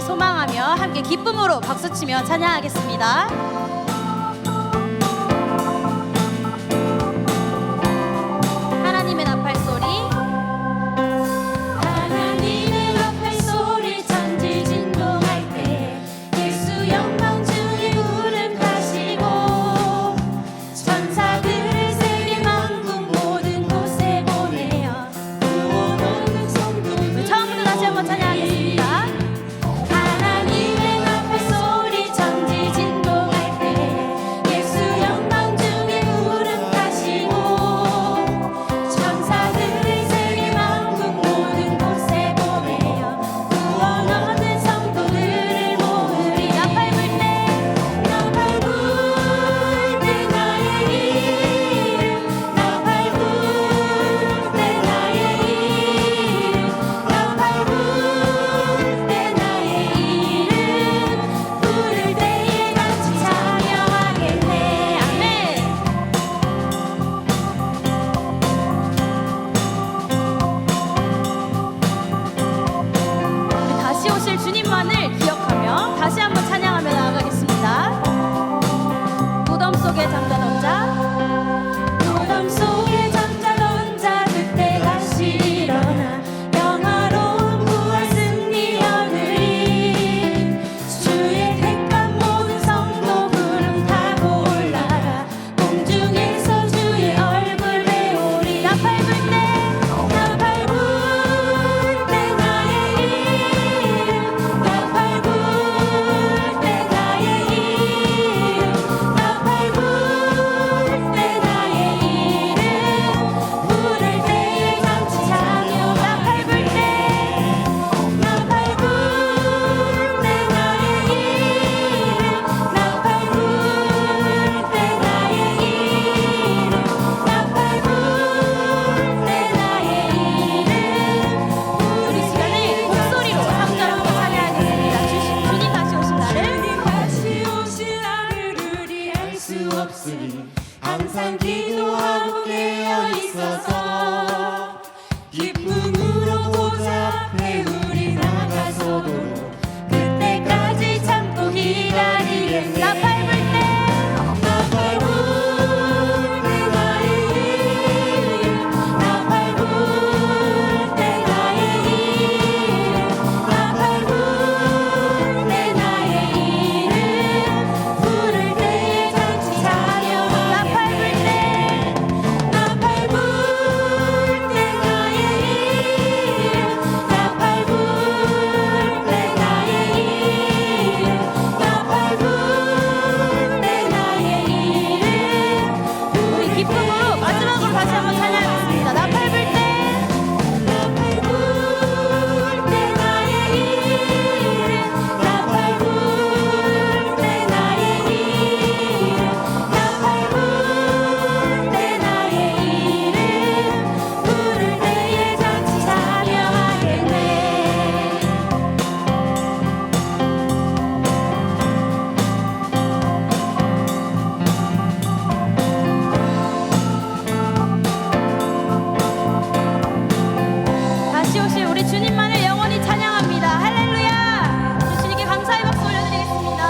주님을 소망하며 함께 기쁨으로 박수치며 찬양하겠습니다. 하나님의 나팔 소리, 하나님의 나팔 소리 천지 진동할 때 예수 영광 중에 울음하시고 천사들을 세계 만국 모든 곳에 보내어 구원하는 성도들. 처음부터 다시 한번 찬양하겠습니다. 하나님의 나팔 소리 천지 진동할 때 예수 영광 중에 울음하시고 천사들을 세계 만국 모든 곳에 보내어 구원 얻은 성도들을 모으리. 나팔 불 때, 나팔 불 때 나의 이름, 나팔 불 때 나의 이름, 나팔 불 때 나의 이름 부를 때에 같이 찬양하겠네. 아멘. 우리 다시 오실 주님만을 기억하며 다시 한번 찬양하며 나아가겠습니다. 무덤 속에 잠자던 자, 무덤 속에 잠자던 자 그때 다시 일어나 영화로운 부활 승리 얻으리. 주의 택한 모든 성도 구름 타고 올라가 공중에서 주의 얼굴 배우리. 나팔 불 때, 나팔 불 때 나의 이름, 나팔 불 때 나의 이름, 나팔 불 때 나의 이름 부를 때에 같이 찬양. 나팔 불 때, 나팔 불 때 나의 이름, 나팔 불 때 나의 이름, 나팔 불 때 나의 이름 우리 시간에 목소리로 상절하고 찬양하겠습니다. 주님 다시 오신 날을 주님 다시 오실 날을 우리 알 수 없으니 항상 기도하고 깨어 있어서 기쁨으로 보좌 앞에 우리 나가서도 그때까지 참고 기다리겠네. 나팔 불 때, 나팔 불 때 나의 이름, 나팔 불 때 나의 이름, 나팔 불 때 나의 이름 부를 때에 같이 찬양. 나팔 불 때, 나팔 불 때 나의 이름, 나팔 불 때 나의 이름, 나팔 불 때 나의 이름 우리 기쁨으로 마지막으로 다시 한번 찬양하겠습니다. 나팔 불 때, 나팔 불 때 나의 이름, 나팔 불 때 나의 이름, 나팔 불 때 나의 이름 부를 때에 같이 찬양하겠네. 다시 오실 우리 주님만을 영원히 찬양합니다. 할렐루야! 우리 주님께 감사의 박수 올려드리겠습니다.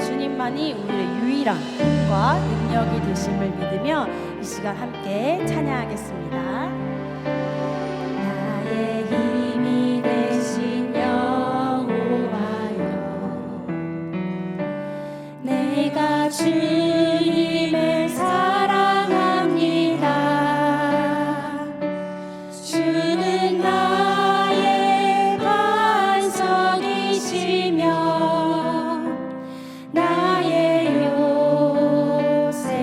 주님만이 우리의 유일한 힘과 능력이 되심을 믿으며 이 시간 함께 찬양하겠습니다. 나의 힘이 되신 여호와여, 내가 주님을 사랑합니다. 주는 나의 반석이시며 나의 요새시라.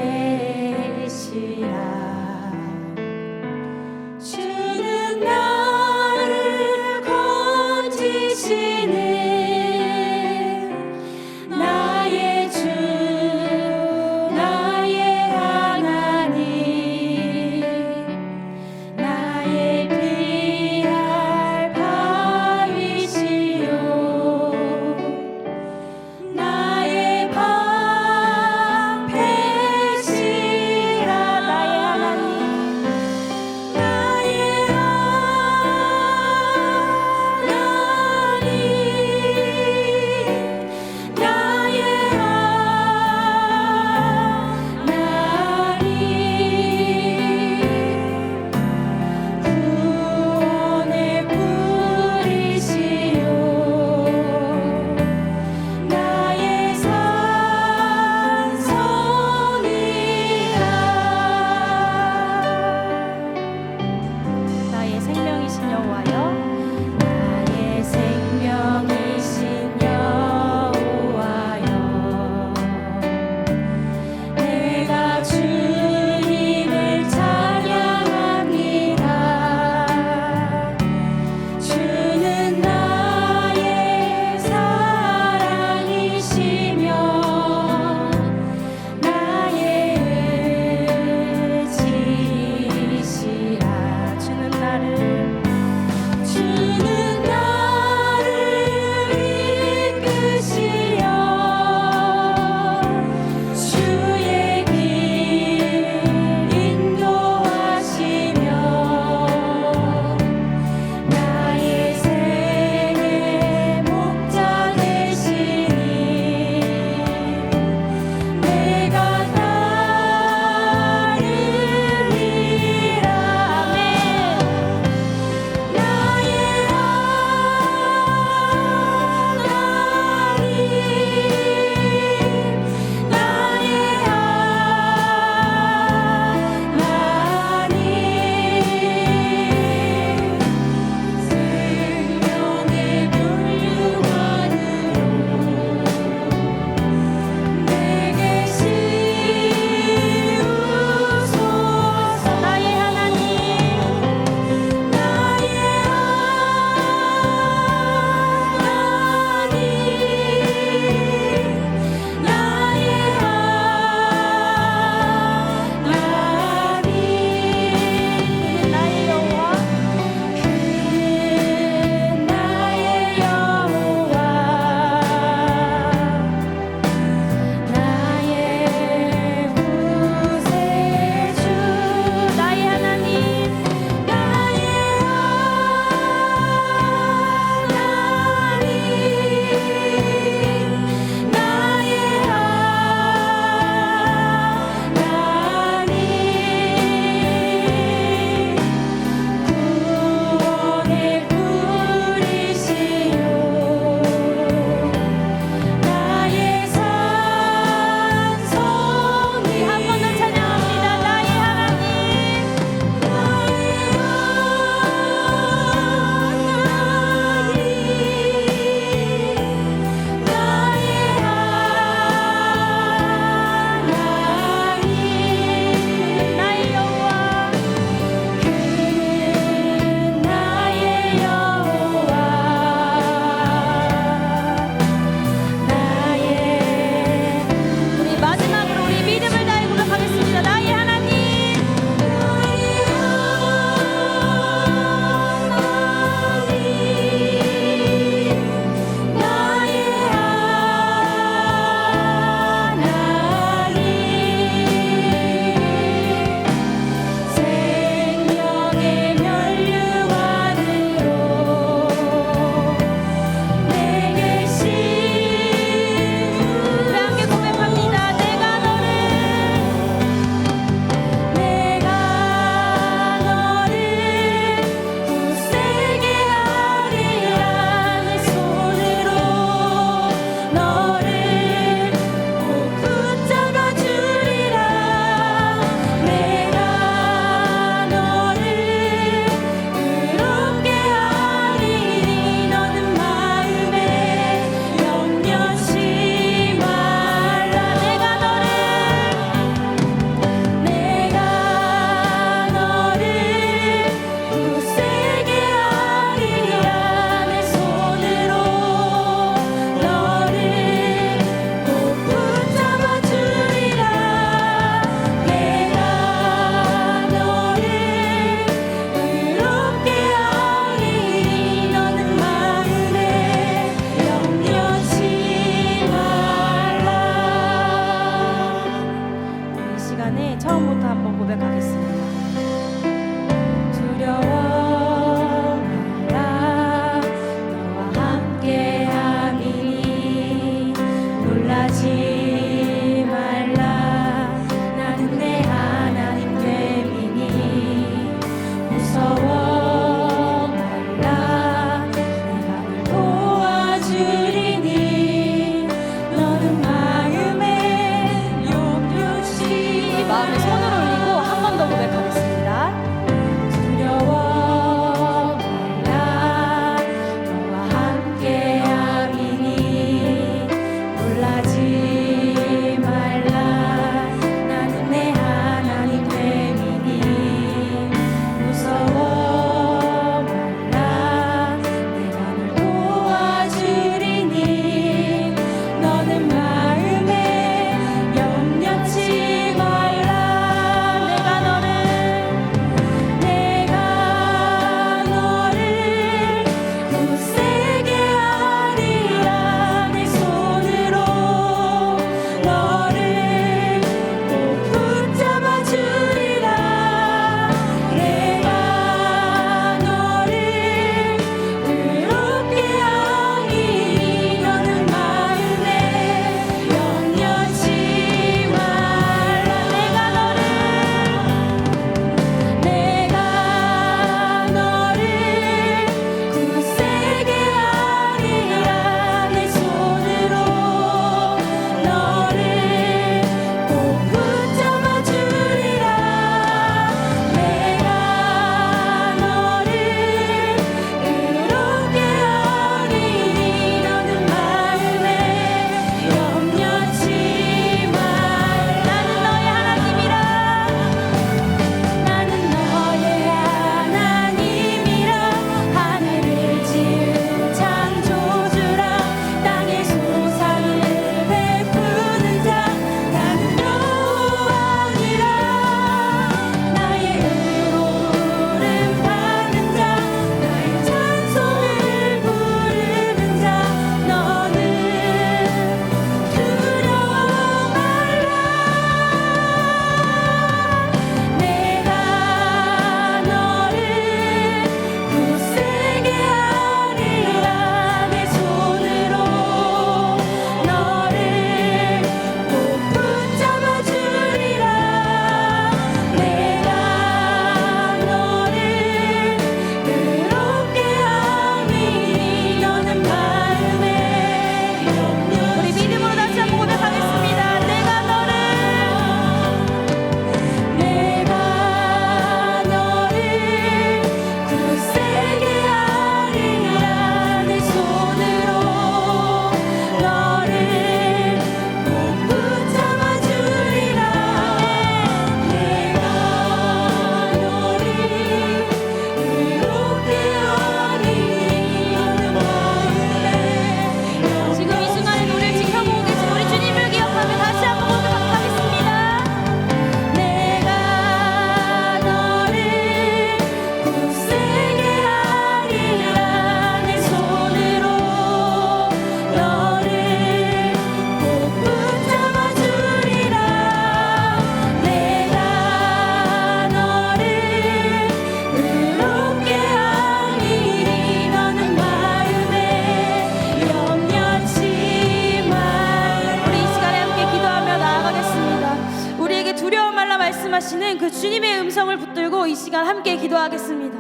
나의 생명이신 여호와여, 나의 생명 가지고 이 시간 함께 기도하겠습니다.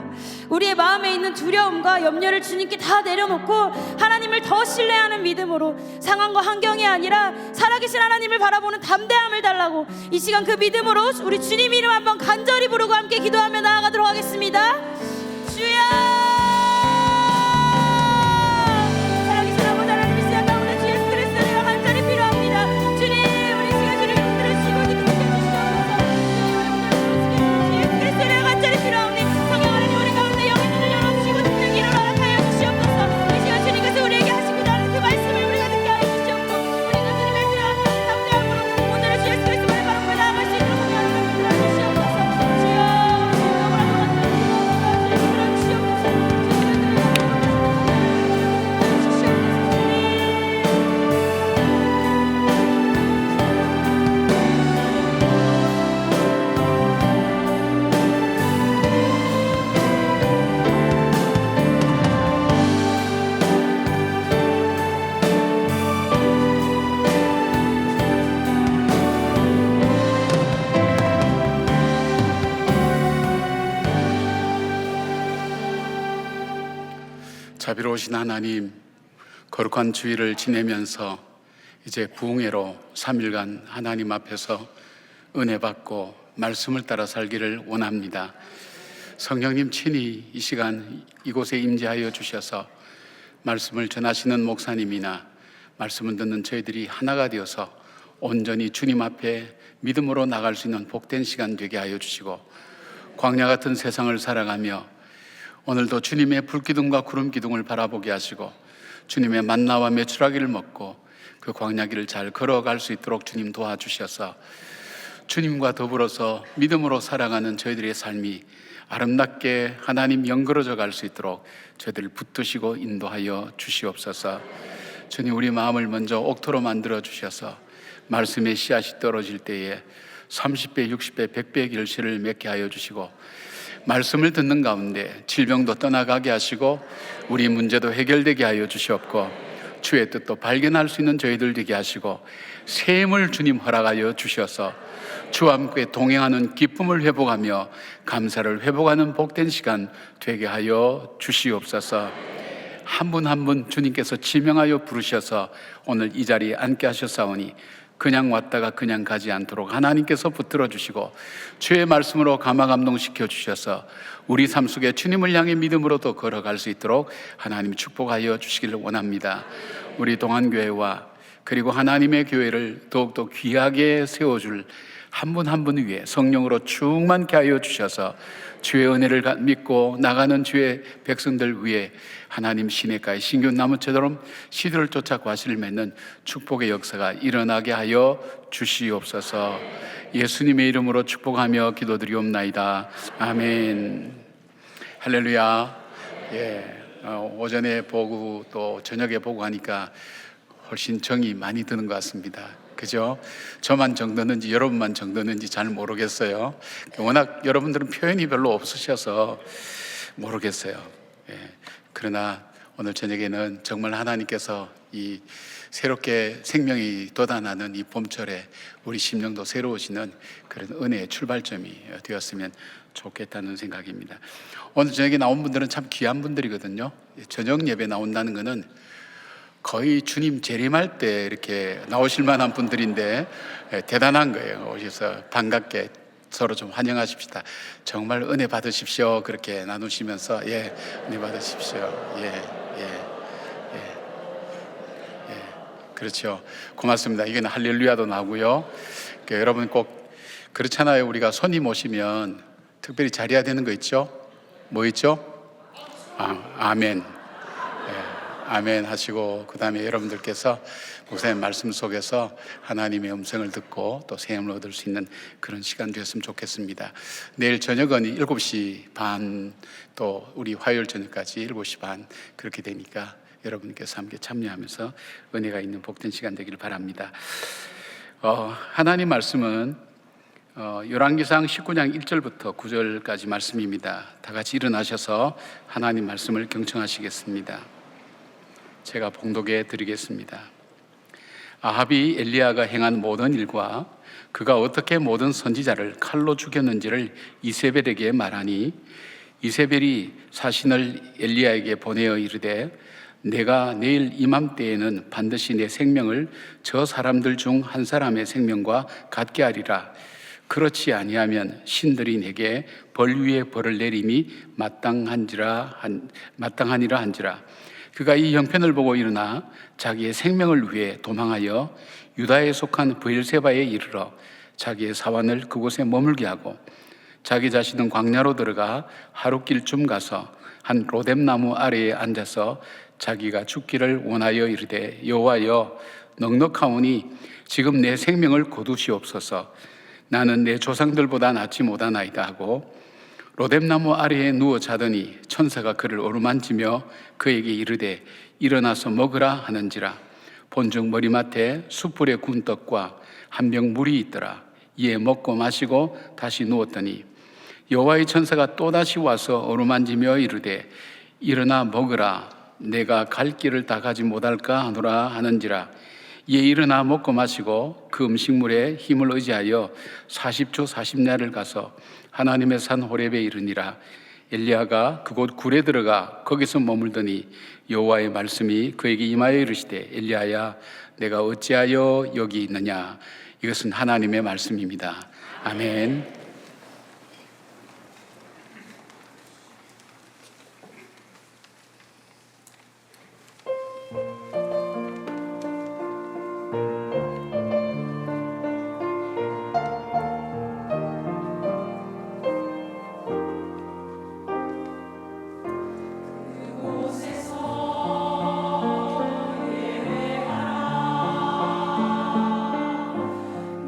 우리의 마음에 있는 두려움과 염려를 주님께 다 내려놓고 하나님을 더 신뢰하는 믿음으로 상황과 환경이 아니라 살아계신 하나님을 바라보는 담대함을 달라고 이 시간 그 믿음으로 우리 주님 이름 한번 간절히 부르고 함께 기도하며 나아가도록 하겠습니다. 주여, 살아계신 아버지 하나님, 이 시간 가운데 주 예수 그리스도의 은혜가 간절히 필요합니다. 주님, 우리 시간 주를 붙들으시고 기도해 주시옵소서. 주 예수 그리스도의 은혜가 간절히 필요하오니 성령 하나님 우리 가운데 영의 눈을 열어주시고 듣는 길을 허락하여 주시옵소서. 이 시간 주님께서 우리에게 하시고자 하는 그 말씀을 우리가 듣게 하여 주시옵고 우리가 주님의 필요한 담대함으로 오늘의 주 예수 그리스도의 바로 나아갈 수 있도록 성령 하나님 붙들어 주시옵소서. 주여, 자비로우신 하나님, 거룩한 주일을 지내면서 이제 부흥회로 3일간 하나님 앞에서 은혜 받고 말씀을 따라 살기를 원합니다. 성령님 친히 이 시간 이곳에 임재하여 주셔서 말씀을 전하시는 목사님이나 말씀을 듣는 저희들이 하나가 되어서 온전히 주님 앞에 믿음으로 나갈 수 있는 복된 시간 되게 하여 주시고, 광야 같은 세상을 살아가며 오늘도 주님의 불기둥과 구름기둥을 바라보게 하시고 주님의 만나와 메추라기를 먹고 그 광야길을 잘 걸어갈 수 있도록 주님 도와주셔서 주님과 더불어서 믿음으로 살아가는 저희들의 삶이 아름답게 하나님 연결어져 갈 수 있도록 저희들을 붙드시고 인도하여 주시옵소서. 주님, 우리 마음을 먼저 옥토로 만들어 주셔서 말씀의 씨앗이 떨어질 때에 30배, 60배, 100배의 결실을 맺게 하여 주시고, 말씀을 듣는 가운데 질병도 떠나가게 하시고 우리 문제도 해결되게 하여 주시옵고, 주의 뜻도 발견할 수 있는 저희들 되게 하시고, 샘을 주님 허락하여 주셔서 주와 함께 동행하는 기쁨을 회복하며 감사를 회복하는 복된 시간 되게 하여 주시옵소서. 한 분 한 분 주님께서 지명하여 부르셔서 오늘 이 자리에 앉게 하셨사오니 그냥 왔다가 그냥 가지 않도록 하나님께서 붙들어 주시고 주의 말씀으로 감화 감동시켜 주셔서 우리 삶 속에 주님을 향해 믿음으로도 걸어갈 수 있도록 하나님 축복하여 주시기를 원합니다. 우리 동안교회와 그리고 하나님의 교회를 더욱더 귀하게 세워줄 한 분 한 분 위에 성령으로 충만케 하여 주셔서 주의 은혜를 믿고 나가는 주의 백성들 위에 하나님 시냇가의 신규 나무처럼 시들을 쫓아 과실을 맺는 축복의 역사가 일어나게 하여 주시옵소서. 예수님의 이름으로 축복하며 기도드리옵나이다. 아멘. 할렐루야. 오전에 보고 또 저녁에 보고 하니까 훨씬 정이 많이 드는 것 같습니다. 그죠? 저만 정드는지 여러분만 정드는지 잘 모르겠어요. 워낙 여러분들은 표현이 별로 없으셔서 모르겠어요. 그러나 오늘 저녁에는 정말 하나님께서 이 새롭게 생명이 돋아나는 이 봄철에 우리 심령도 새로우시는 그런 은혜의 출발점이 되었으면 좋겠다는 생각입니다. 오늘 저녁에 나온 분들은 참 귀한 분들이거든요. 저녁 예배 나온다는 것은 거의 주님 재림할 때 이렇게 나오실 만한 분들인데 대단한 거예요. 오셔서 반갑게 서로 좀 환영하십시다. 정말 은혜 받으십시오. 그렇게 나누시면서 은혜 받으십시오. 그렇죠. 고맙습니다. 이건 할렐루야도 나고요. 그러니까 여러분 꼭 그렇잖아요. 우리가 손님 오시면 특별히 잘해야 되는 거 있죠? 뭐 있죠? 아멘. 아멘 하시고 그 다음에 여러분들께서 목사님 말씀 속에서 하나님의 음성을 듣고 또 새 힘을 얻을 수 있는 그런 시간 되었으면 좋겠습니다. 내일 저녁은 7시 반, 또 우리 화요일 저녁까지 7시 반 그렇게 되니까 여러분께서 함께 참여하면서 은혜가 있는 복된 시간 되기를 바랍니다. 하나님 말씀은 열왕기상 19장 1절부터 9절까지 말씀입니다. 다 같이 일어나셔서 하나님 말씀을 경청하시겠습니다. 제가 봉독해 드리겠습니다. 아합이 엘리야가 행한 모든 일과 그가 어떻게 모든 선지자를 칼로 죽였는지를 이세벨에게 말하니 이세벨이 사신을 엘리야에게 보내어 이르되 내가 내일 이맘때에는 반드시 내 생명을 저 사람들 중 한 사람의 생명과 같게 하리라. 그렇지 아니하면 신들이 내게 벌 위에 벌을 내림이 마땅하니라 한지라. 그가 이 형편을 보고 일어나 자기의 생명을 위해 도망하여 유다에 속한 브엘세바에 이르러 자기의 사환을 그곳에 머물게 하고 자기 자신은 광야로 들어가 하룻길쯤 가서 한 로뎀나무 아래에 앉아서 자기가 죽기를 원하여 이르되 여호와여 넉넉하오니 지금 내 생명을 거두시옵소서. 나는 내 조상들보다 낫지 못하나이다 하고 로뎀나무 아래에 누워 자더니 천사가 그를 어루만지며 그에게 이르되 일어나서 먹으라 하는지라. 본즉 머리맡에 숯불에 구운 떡과 한 병 물이 있더라. 이에 먹고 마시고 다시 누웠더니 여호와의 천사가 또다시 와서 어루만지며 이르되 일어나 먹으라. 내가 갈 길을 다 가지 못할까 하노라 하는지라. 이에 일어나 먹고 마시고 그 음식물에 힘을 의지하여 40주 40야를 가서 하나님의 산 호렙에 이르니라. 엘리야가 그곳 굴에 들어가 거기서 머물더니 여호와의 말씀이 그에게 임하여 이르시되 엘리야야 내가 어찌하여 여기 있느냐. 이것은 하나님의 말씀입니다. 아멘.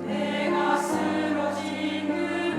내가 쓰러진 그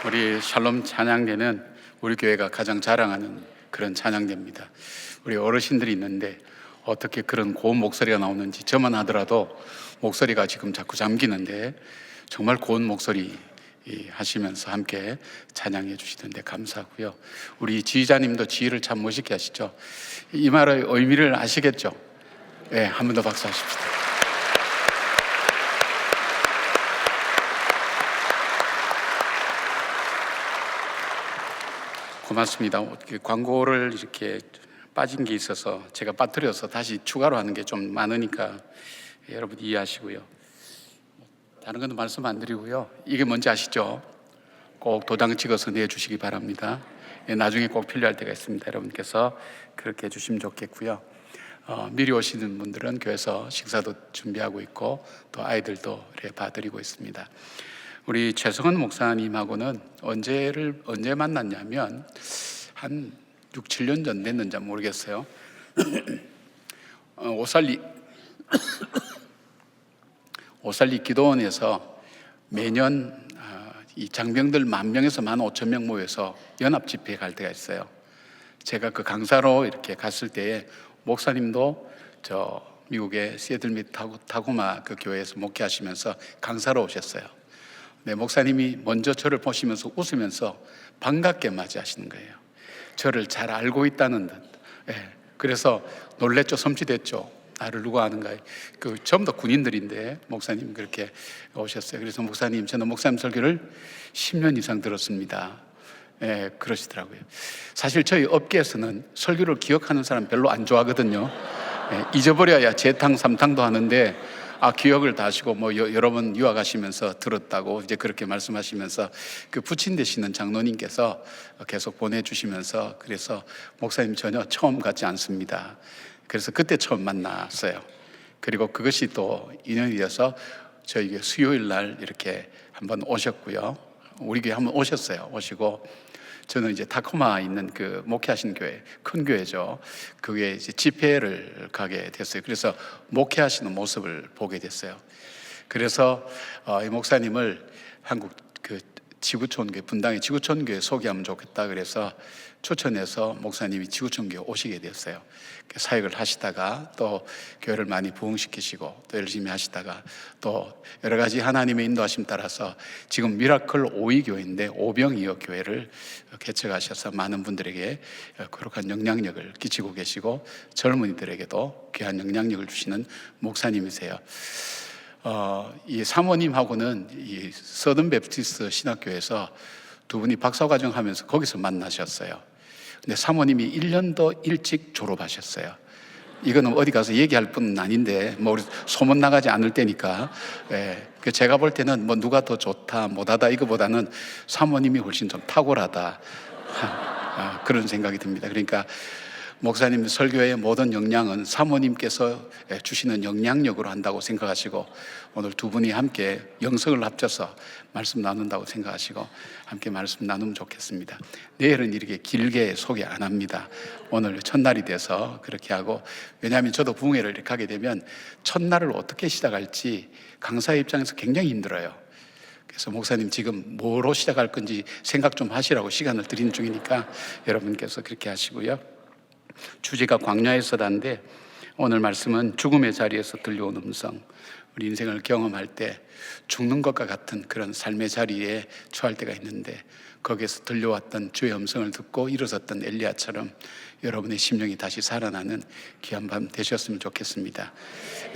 우리 샬롬 찬양대는 우리 교회가 가장 자랑하는 그런 찬양대입니다. 우리 어르신들이 있는데 어떻게 그런 고운 목소리가 나오는지 저만 하더라도 목소리가 지금 자꾸 잠기는데 정말 고운 목소리 하시면서 함께 찬양해 주시던데 감사하고요. 우리 지휘자님도 지휘를 참 멋있게 하시죠. 이 말의 의미를 아시겠죠? 네, 한 번 더 박수하십시다. 고맙습니다. 광고를 이렇게 빠진 게 있어서 제가 빠뜨려서 다시 추가로 하는 게 좀 많으니까 여러분 이해하시고요. 다른 건 말씀 안 드리고요. 이게 뭔지 아시죠? 꼭 도장 찍어서 내주시기 바랍니다. 나중에 꼭 필요할 때가 있습니다. 여러분께서 그렇게 해주시면 좋겠고요. 미리 오시는 분들은 교회에서 식사도 준비하고 있고 또 아이들도 이렇게 봐드리고 있습니다. 우리 최성원 목사님하고는 언제 만났냐면 한 6, 7년 전 됐는지 모르겠어요. 오살리 기도원에서 매년 이 장병들 10,000명에서 15,000명 모여서 연합 집회에 갈 때가 있어요. 제가 그 강사로 이렇게 갔을 때에 목사님도 저 미국의 시애틀 및 타고마 그 교회에서 목회하시면서 강사로 오셨어요. 네, 목사님이 먼저 저를 보시면서 웃으면서 반갑게 맞이하시는 거예요. 저를 잘 알고 있다는 듯. 네, 그래서 놀랬죠, 섬찟했죠. 나를 누가 아는가? 전부 다 군인들인데 목사님 그렇게 오셨어요. 그래서 목사님, 저는 목사님 설교를 10년 이상 들었습니다. 예, 그러시더라고요. 사실 저희 업계에서는 설교를 기억하는 사람 별로 안 좋아하거든요. 예, 잊어버려야 재탕, 삼탕도 하는데 기억을 다 하시고 여러 번 유학하시면서 들었다고 이제 그렇게 말씀하시면서 그 부친 되시는 장로님께서 계속 보내주시면서 그래서 목사님 전혀 처음 같지 않습니다. 그래서 그때 처음 만났어요. 그리고 그것이 또 인연이 되어서 저희 수요일 날 이렇게 한번 오셨고요. 우리 교회 한번 오셨어요. 오시고 저는 이제 타코마 있는 그 목회하신 교회, 큰 교회죠. 그게 이제 집회를 가게 됐어요. 그래서 목회하시는 모습을 보게 됐어요. 그래서 이 목사님을 한국 그 지구촌교회, 분당의 지구촌교회 소개하면 좋겠다 그래서 추천해서 목사님이 지구촌교회 오시게 되었어요. 사역을 하시다가 또 교회를 많이 부흥시키시고 또 열심히 하시다가 또 여러 가지 하나님의 인도하심 따라서 지금 미라클 5위 교회인데 오병이어 교회를 개척하셔서 많은 분들에게 거룩한 영향력을 끼치고 계시고 젊은이들에게도 귀한 영향력을 주시는 목사님이세요. 이 사모님하고는 이 서든 베프티스트 신학교에서 두 분이 박사과정 하면서 거기서 만나셨어요. 근데 사모님이 1년 더 일찍 졸업하셨어요. 이거는 어디 가서 얘기할 뿐은 아닌데 우리 소문 나가지 않을 때니까. 예, 제가 볼 때는 누가 더 좋다 못하다 이거보다는 사모님이 훨씬 좀 탁월하다 그런 생각이 듭니다. 그러니까 목사님 설교의 모든 영향은 사모님께서 주시는 영향력으로 한다고 생각하시고 오늘 두 분이 함께 영성을 합쳐서 말씀 나눈다고 생각하시고 함께 말씀 나누면 좋겠습니다. 내일은 이렇게 길게 소개 안 합니다. 오늘 첫날이 돼서 그렇게 하고 왜냐하면 저도 부흥회를 이렇게 하게 되면 첫날을 어떻게 시작할지 강사의 입장에서 굉장히 힘들어요. 그래서 목사님 지금 뭐로 시작할 건지 생각 좀 하시라고 시간을 드리는 중이니까 여러분께서 그렇게 하시고요. 주제가 광야에서다인데 오늘 말씀은 죽음의 자리에서 들려온 음성. 우리 인생을 경험할 때 죽는 것과 같은 그런 삶의 자리에 처할 때가 있는데 거기에서 들려왔던 주의 음성을 듣고 일어섰던 엘리야처럼 여러분의 심령이 다시 살아나는 귀한 밤 되셨으면 좋겠습니다.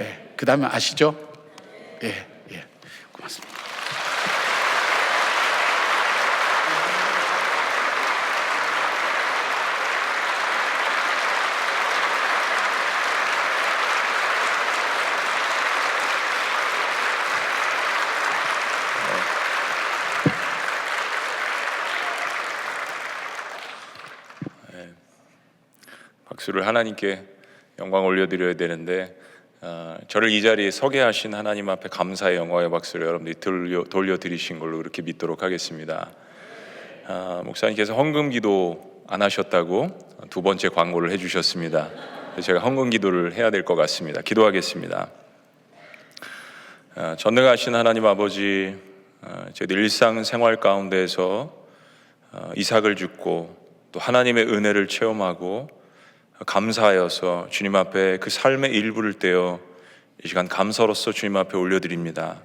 예, 그 다음에 아시죠? 예, 고맙습니다. 박수를 하나님께 영광 올려드려야 되는데 저를 이 자리에 서게 하신 하나님 앞에 감사의 영광의 박수를 여러분들이 돌려드리신 걸로 그렇게 믿도록 하겠습니다. 목사님께서 헌금 기도 안 하셨다고 두 번째 광고를 해주셨습니다. 제가 헌금 기도를 해야 될 것 같습니다. 기도하겠습니다. 전능하신 하나님 아버지, 저희들 일상생활 가운데에서 이삭을 죽고 또 하나님의 은혜를 체험하고 감사하여서 주님 앞에 그 삶의 일부를 떼어 이 시간 감사로서 주님 앞에 올려드립니다.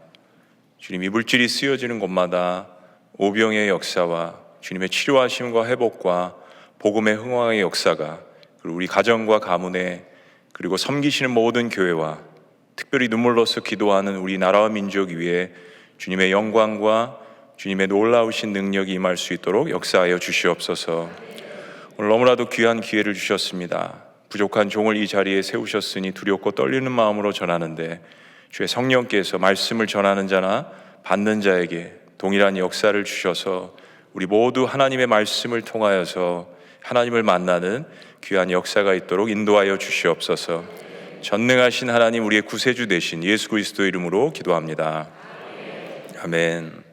주님, 이불질이 쓰여지는 곳마다 오병의 역사와 주님의 치료하심과 회복과 복음의 흥황의 역사가 그리고 우리 가정과 가문에 그리고 섬기시는 모든 교회와 특별히 눈물로써 기도하는 우리 나라와 민족 위에 주님의 영광과 주님의 놀라우신 능력이 임할 수 있도록 역사하여 주시옵소서. 오늘 너무나도 귀한 기회를 주셨습니다. 부족한 종을 이 자리에 세우셨으니 두렵고 떨리는 마음으로 전하는데 주의 성령께서 말씀을 전하는 자나 받는 자에게 동일한 역사를 주셔서 우리 모두 하나님의 말씀을 통하여서 하나님을 만나는 귀한 역사가 있도록 인도하여 주시옵소서. 전능하신 하나님, 우리의 구세주 되신 예수 그리스도 이름으로 기도합니다. 아멘.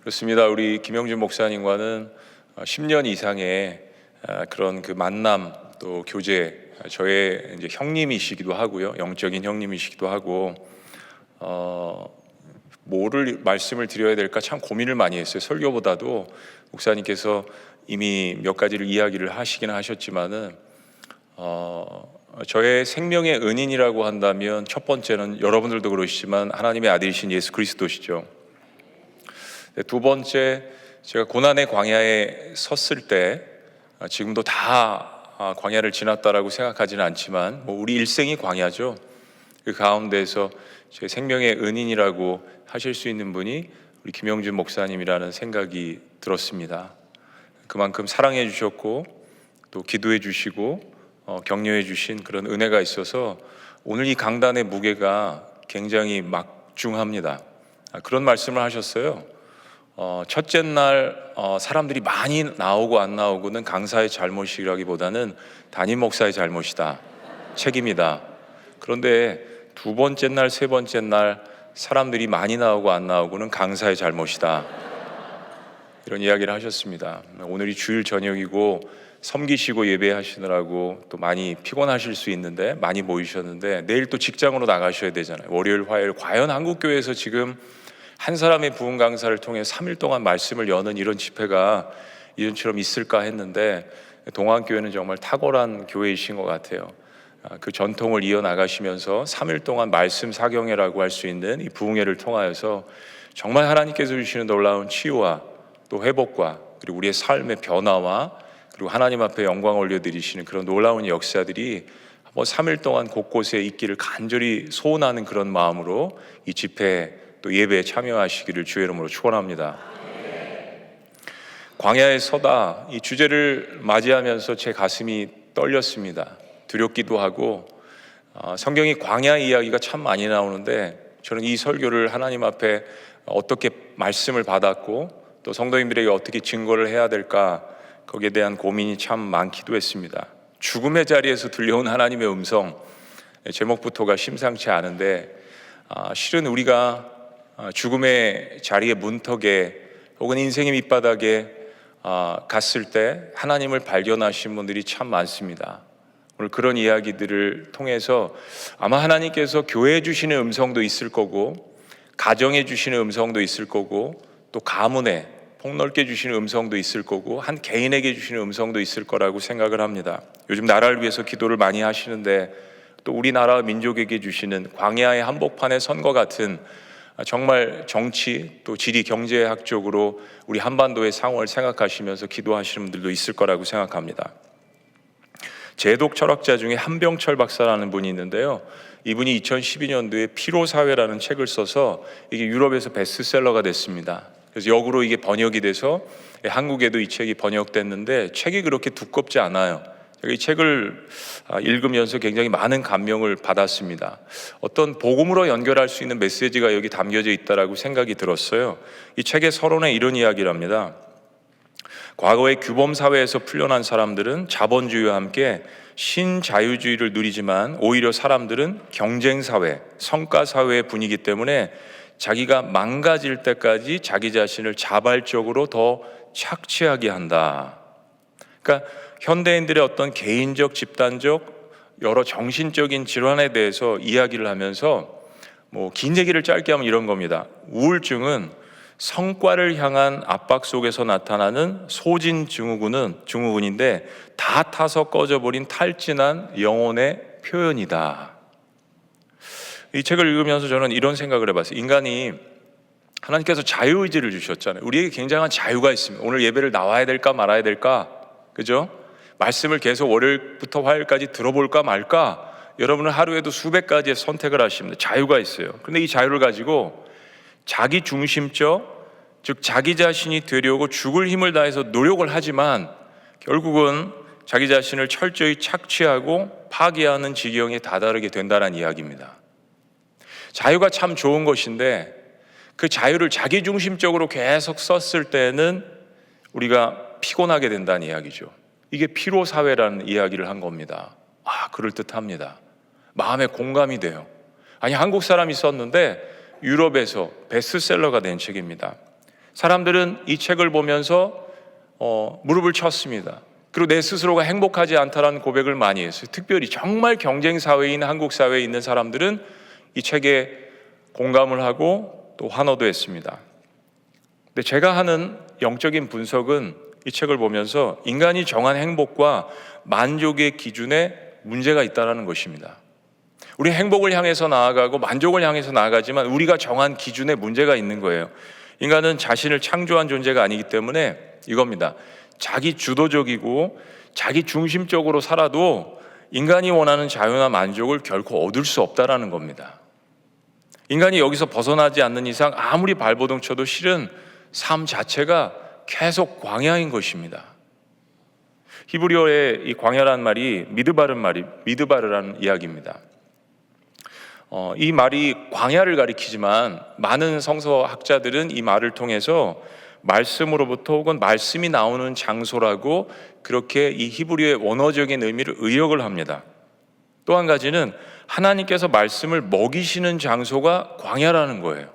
그렇습니다. 우리 김영준 목사님과는 10년 이상의 그런 그 만남 또 교제, 저의 이제 형님이시기도 하고요, 영적인 형님이시기도 하고, 뭐를 말씀을 드려야 될까 참 고민을 많이 했어요. 설교보다도 목사님께서 이미 몇 가지를 이야기를 하시긴 하셨지만은 저의 생명의 은인이라고 한다면 첫 번째는 여러분들도 그러시지만 하나님의 아들이신 예수 그리스도시죠. 두 번째, 제가 고난의 광야에 섰을 때 지금도 다 광야를 지났다라고 생각하지는 않지만 우리 일생이 광야죠. 그 가운데서 제 생명의 은인이라고 하실 수 있는 분이 우리 김영준 목사님이라는 생각이 들었습니다. 그만큼 사랑해 주셨고 또 기도해 주시고 격려해 주신 그런 은혜가 있어서 오늘 이 강단의 무게가 굉장히 막중합니다. 그런 말씀을 하셨어요. 첫째 날 사람들이 많이 나오고 안 나오고는 강사의 잘못이라기보다는 담임 목사의 잘못이다, 책임이다. 그런데 두 번째 날, 세 번째 날 사람들이 많이 나오고 안 나오고는 강사의 잘못이다, 이런 이야기를 하셨습니다. 오늘이 주일 저녁이고 섬기시고 예배하시느라고 또 많이 피곤하실 수 있는데 많이 모이셨는데 내일 또 직장으로 나가셔야 되잖아요. 월요일, 화요일. 과연 한국교회에서 지금 한 사람의 부흥 강사를 통해 3일 동안 말씀을 여는 이런 집회가 이전처럼 있을까 했는데 동안교회는 정말 탁월한 교회이신 것 같아요. 그 전통을 이어나가시면서 3일 동안 말씀 사경회라고 할 수 있는 이 부흥회를 통하여서 정말 하나님께서 주시는 놀라운 치유와 또 회복과 그리고 우리의 삶의 변화와 그리고 하나님 앞에 영광 올려드리시는 그런 놀라운 역사들이 한번 3일 동안 곳곳에 있기를 간절히 소원하는 그런 마음으로 이 집회 또 예배에 참여하시기를 주의 이름으로 축원합니다. 광야에 서다, 이 주제를 맞이하면서 제 가슴이 떨렸습니다. 두렵기도 하고 성경이 광야 이야기가 참 많이 나오는데 저는 이 설교를 하나님 앞에 어떻게 말씀을 받았고 또 성도님들에게 어떻게 증거를 해야 될까, 거기에 대한 고민이 참 많기도 했습니다. 죽음의 자리에서 들려온 하나님의 음성, 제목부터가 심상치 않은데 실은 우리가 죽음의 자리의 문턱에 혹은 인생의 밑바닥에 갔을 때 하나님을 발견하신 분들이 참 많습니다. 오늘 그런 이야기들을 통해서 아마 하나님께서 교회에 주시는 음성도 있을 거고 가정에 주시는 음성도 있을 거고 또 가문에 폭넓게 주시는 음성도 있을 거고 한 개인에게 주시는 음성도 있을 거라고 생각을 합니다. 요즘 나라를 위해서 기도를 많이 하시는데 또 우리나라 민족에게 주시는 광야의 한복판에 선 것 같은 정말 정치 또 지리 경제학적으로 우리 한반도의 상황을 생각하시면서 기도하시는 분들도 있을 거라고 생각합니다. 제독 철학자 중에 한병철 박사라는 분이 있는데요. 이분이 2012년도에 피로사회라는 책을 써서 이게 유럽에서 베스트셀러가 됐습니다. 그래서 역으로 이게 번역이 돼서 한국에도 이 책이 번역됐는데 책이 그렇게 두껍지 않아요. 제가 이 책을 읽으면서 굉장히 많은 감명을 받았습니다. 어떤 복음으로 연결할 수 있는 메시지가 여기 담겨져 있다라고 생각이 들었어요. 이 책의 서론에 이런 이야기를 합니다. 과거의 규범 사회에서 풀려난 사람들은 자본주의와 함께 신자유주의를 누리지만 오히려 사람들은 경쟁 사회, 성과 사회의 분위기 때문에 자기가 망가질 때까지 자기 자신을 자발적으로 더 착취하게 한다. 그러니까 현대인들의 어떤 개인적, 집단적 여러 정신적인 질환에 대해서 이야기를 하면서 긴 얘기를 짧게 하면 이런 겁니다. 우울증은 성과를 향한 압박 속에서 나타나는 소진 증후군인데 다 타서 꺼져버린 탈진한 영혼의 표현이다. 이 책을 읽으면서 저는 이런 생각을 해봤어요. 인간이 하나님께서 자유의지를 주셨잖아요. 우리에게 굉장한 자유가 있습니다. 오늘 예배를 나와야 될까 말아야 될까, 그죠? 말씀을 계속 월요일부터 화요일까지 들어볼까 말까, 여러분은 하루에도 수백 가지의 선택을 하십니다. 자유가 있어요. 그런데 이 자유를 가지고 자기 중심적, 즉 자기 자신이 되려고 죽을 힘을 다해서 노력을 하지만 결국은 자기 자신을 철저히 착취하고 파괴하는 지경에 다다르게 된다는 이야기입니다. 자유가 참 좋은 것인데 그 자유를 자기 중심적으로 계속 썼을 때는 우리가 피곤하게 된다는 이야기죠. 이게 피로사회라는 이야기를 한 겁니다. 그럴듯합니다. 마음에 공감이 돼요. 아니, 한국 사람이 썼는데 유럽에서 베스트셀러가 된 책입니다. 사람들은 이 책을 보면서 무릎을 쳤습니다. 그리고 내 스스로가 행복하지 않다라는 고백을 많이 했어요. 특별히 정말 경쟁 사회인 한국 사회에 있는 사람들은 이 책에 공감을 하고 또 환호도 했습니다. 근데 제가 하는 영적인 분석은 이 책을 보면서 인간이 정한 행복과 만족의 기준에 문제가 있다는 것입니다. 우리 행복을 향해서 나아가고 만족을 향해서 나아가지만 우리가 정한 기준에 문제가 있는 거예요. 인간은 자신을 창조한 존재가 아니기 때문에 이겁니다. 자기 주도적이고 자기 중심적으로 살아도 인간이 원하는 자유나 만족을 결코 얻을 수 없다는 겁니다. 인간이 여기서 벗어나지 않는 이상 아무리 발버둥 쳐도 실은 삶 자체가 계속 광야인 것입니다. 히브리어의 이 광야라는 말이 미드바르라는 이야기입니다. 이 말이 광야를 가리키지만 많은 성서학자들은 이 말을 통해서 말씀으로부터 혹은 말씀이 나오는 장소라고 그렇게 이 히브리어의 원어적인 의미를 의역을 합니다. 또 한 가지는 하나님께서 말씀을 먹이시는 장소가 광야라는 거예요.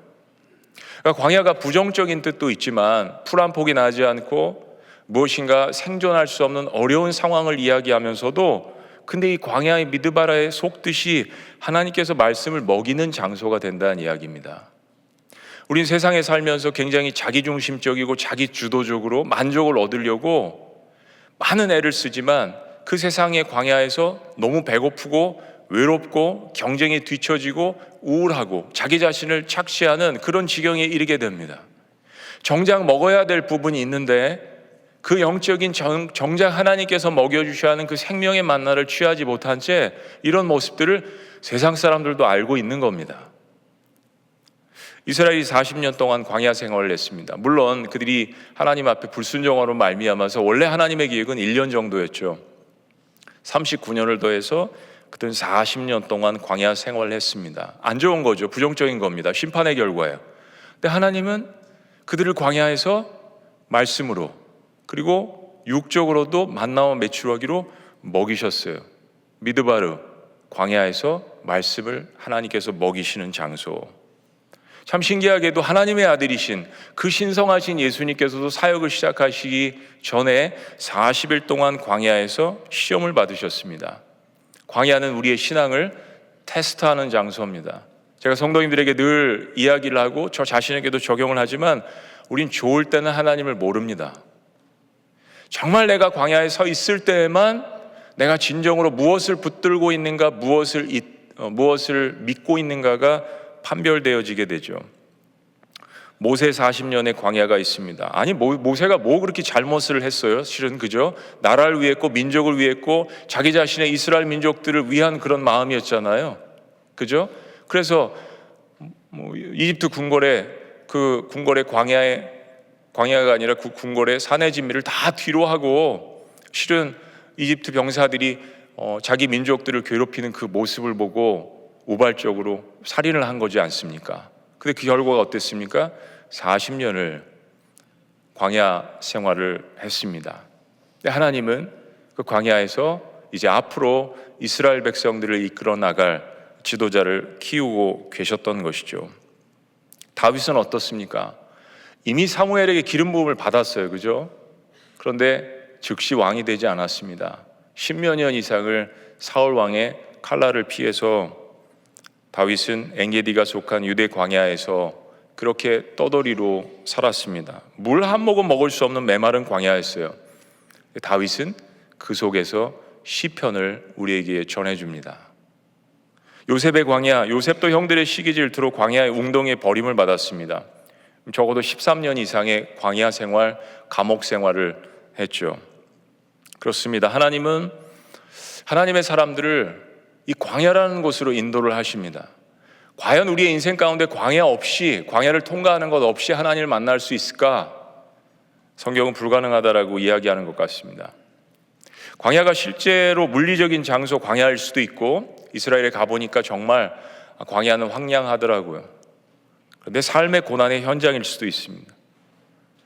그러니까 광야가 부정적인 뜻도 있지만 풀 한 폭이 나지 않고 무엇인가 생존할 수 없는 어려운 상황을 이야기하면서도 근데 이 광야의 미드바라에 속듯이 하나님께서 말씀을 먹이는 장소가 된다는 이야기입니다. 우린 세상에 살면서 굉장히 자기중심적이고 자기주도적으로 만족을 얻으려고 많은 애를 쓰지만 그 세상의 광야에서 너무 배고프고 외롭고 경쟁에 뒤처지고 우울하고 자기 자신을 착시하는 그런 지경에 이르게 됩니다. 정작 먹어야 될 부분이 있는데 그 영적인 정작 하나님께서 먹여주셔야 하는 그 생명의 만나를 취하지 못한 채 이런 모습들을 세상 사람들도 알고 있는 겁니다. 이스라엘이 40년 동안 광야 생활을 했습니다. 물론 그들이 하나님 앞에 불순종으로 말미암아서 원래 하나님의 계획은 1년 정도였죠. 39년을 더해서 그들은 40년 동안 광야 생활을 했습니다. 안 좋은 거죠. 부정적인 겁니다. 심판의 결과예요. 근데 하나님은 그들을 광야에서 말씀으로 그리고 육적으로도 만나와 메추라기로 먹이셨어요. 미드바르 광야에서 말씀을 하나님께서 먹이시는 장소. 참 신기하게도 하나님의 아들이신 그 신성하신 예수님께서도 사역을 시작하시기 전에 40일 동안 광야에서 시험을 받으셨습니다. 광야는 우리의 신앙을 테스트하는 장소입니다. 제가 성도님들에게 늘 이야기를 하고 저 자신에게도 적용을 하지만 우린 좋을 때는 하나님을 모릅니다. 정말 내가 광야에 서 있을 때에만 내가 진정으로 무엇을 붙들고 있는가, 무엇을 믿고 있는가가 판별되어지게 되죠. 모세 40년의 광야가 있습니다. 아니 모세가 뭐 그렇게 잘못을 했어요? 실은 그죠? 나라를 위했고 민족을 위했고 자기 자신의 이스라엘 민족들을 위한 그런 마음이었잖아요. 그죠? 그래서 이집트 궁궐에 그 궁궐의 광야가 아니라 그 궁궐의 사내 진미를 다 뒤로 하고 실은 이집트 병사들이 자기 민족들을 괴롭히는 그 모습을 보고 우발적으로 살인을 한 거지 않습니까? 근데 그 결과가 어땠습니까? 40년을 광야 생활을 했습니다. 근데 하나님은 그 광야에서 이제 앞으로 이스라엘 백성들을 이끌어 나갈 지도자를 키우고 계셨던 것이죠. 다윗은 어떻습니까? 이미 사무엘에게 기름 부음을 받았어요. 그죠? 그런데 즉시 왕이 되지 않았습니다. 10여 년 이상을 사울 왕의 칼날을 피해서 다윗은 엔게디가 속한 유대 광야에서 그렇게 떠돌이로 살았습니다. 물 한 모금 먹을 수 없는 메마른 광야였어요. 다윗은 그 속에서 시편을 우리에게 전해줍니다. 요셉의 광야, 요셉도 형들의 시기 질투로 광야의 웅덩이에 버림을 받았습니다. 적어도 13년 이상의 광야 생활, 감옥 생활을 했죠. 그렇습니다. 하나님은 하나님의 사람들을 이 광야라는 곳으로 인도를 하십니다. 과연 우리의 인생 가운데 광야 없이, 광야를 통과하는 것 없이 하나님을 만날 수 있을까? 성경은 불가능하다라고 이야기하는 것 같습니다. 광야가 실제로 물리적인 장소 광야일 수도 있고, 이스라엘에 가보니까 정말 광야는 황량하더라고요. 그런데 삶의 고난의 현장일 수도 있습니다.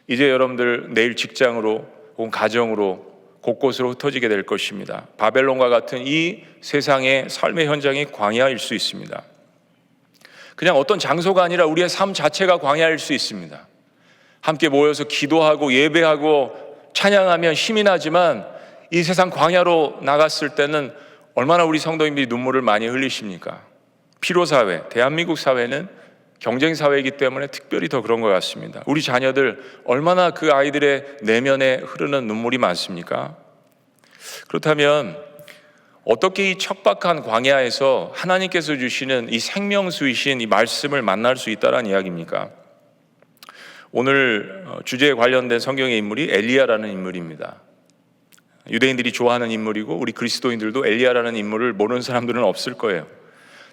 이제 여러분들 내일 직장으로 혹은 가정으로 곳곳으로 흩어지게 될 것입니다. 바벨론과 같은 이 세상의 삶의 현장이 광야일 수 있습니다. 그냥 어떤 장소가 아니라 우리의 삶 자체가 광야일 수 있습니다. 함께 모여서 기도하고 예배하고 찬양하면 힘이 나지만 이 세상 광야로 나갔을 때는 얼마나 우리 성도님들이 눈물을 많이 흘리십니까? 피로사회, 대한민국 사회는 경쟁사회이기 때문에 특별히 더 그런 것 같습니다. 우리 자녀들 얼마나 그 아이들의 내면에 흐르는 눈물이 많습니까? 그렇다면 어떻게 이 척박한 광야에서 하나님께서 주시는 이 생명수이신 이 말씀을 만날 수 있다는 이야기입니까? 오늘 주제에 관련된 성경의 인물이 엘리야라는 인물입니다. 유대인들이 좋아하는 인물이고 우리 그리스도인들도 엘리야라는 인물을 모르는 사람들은 없을 거예요.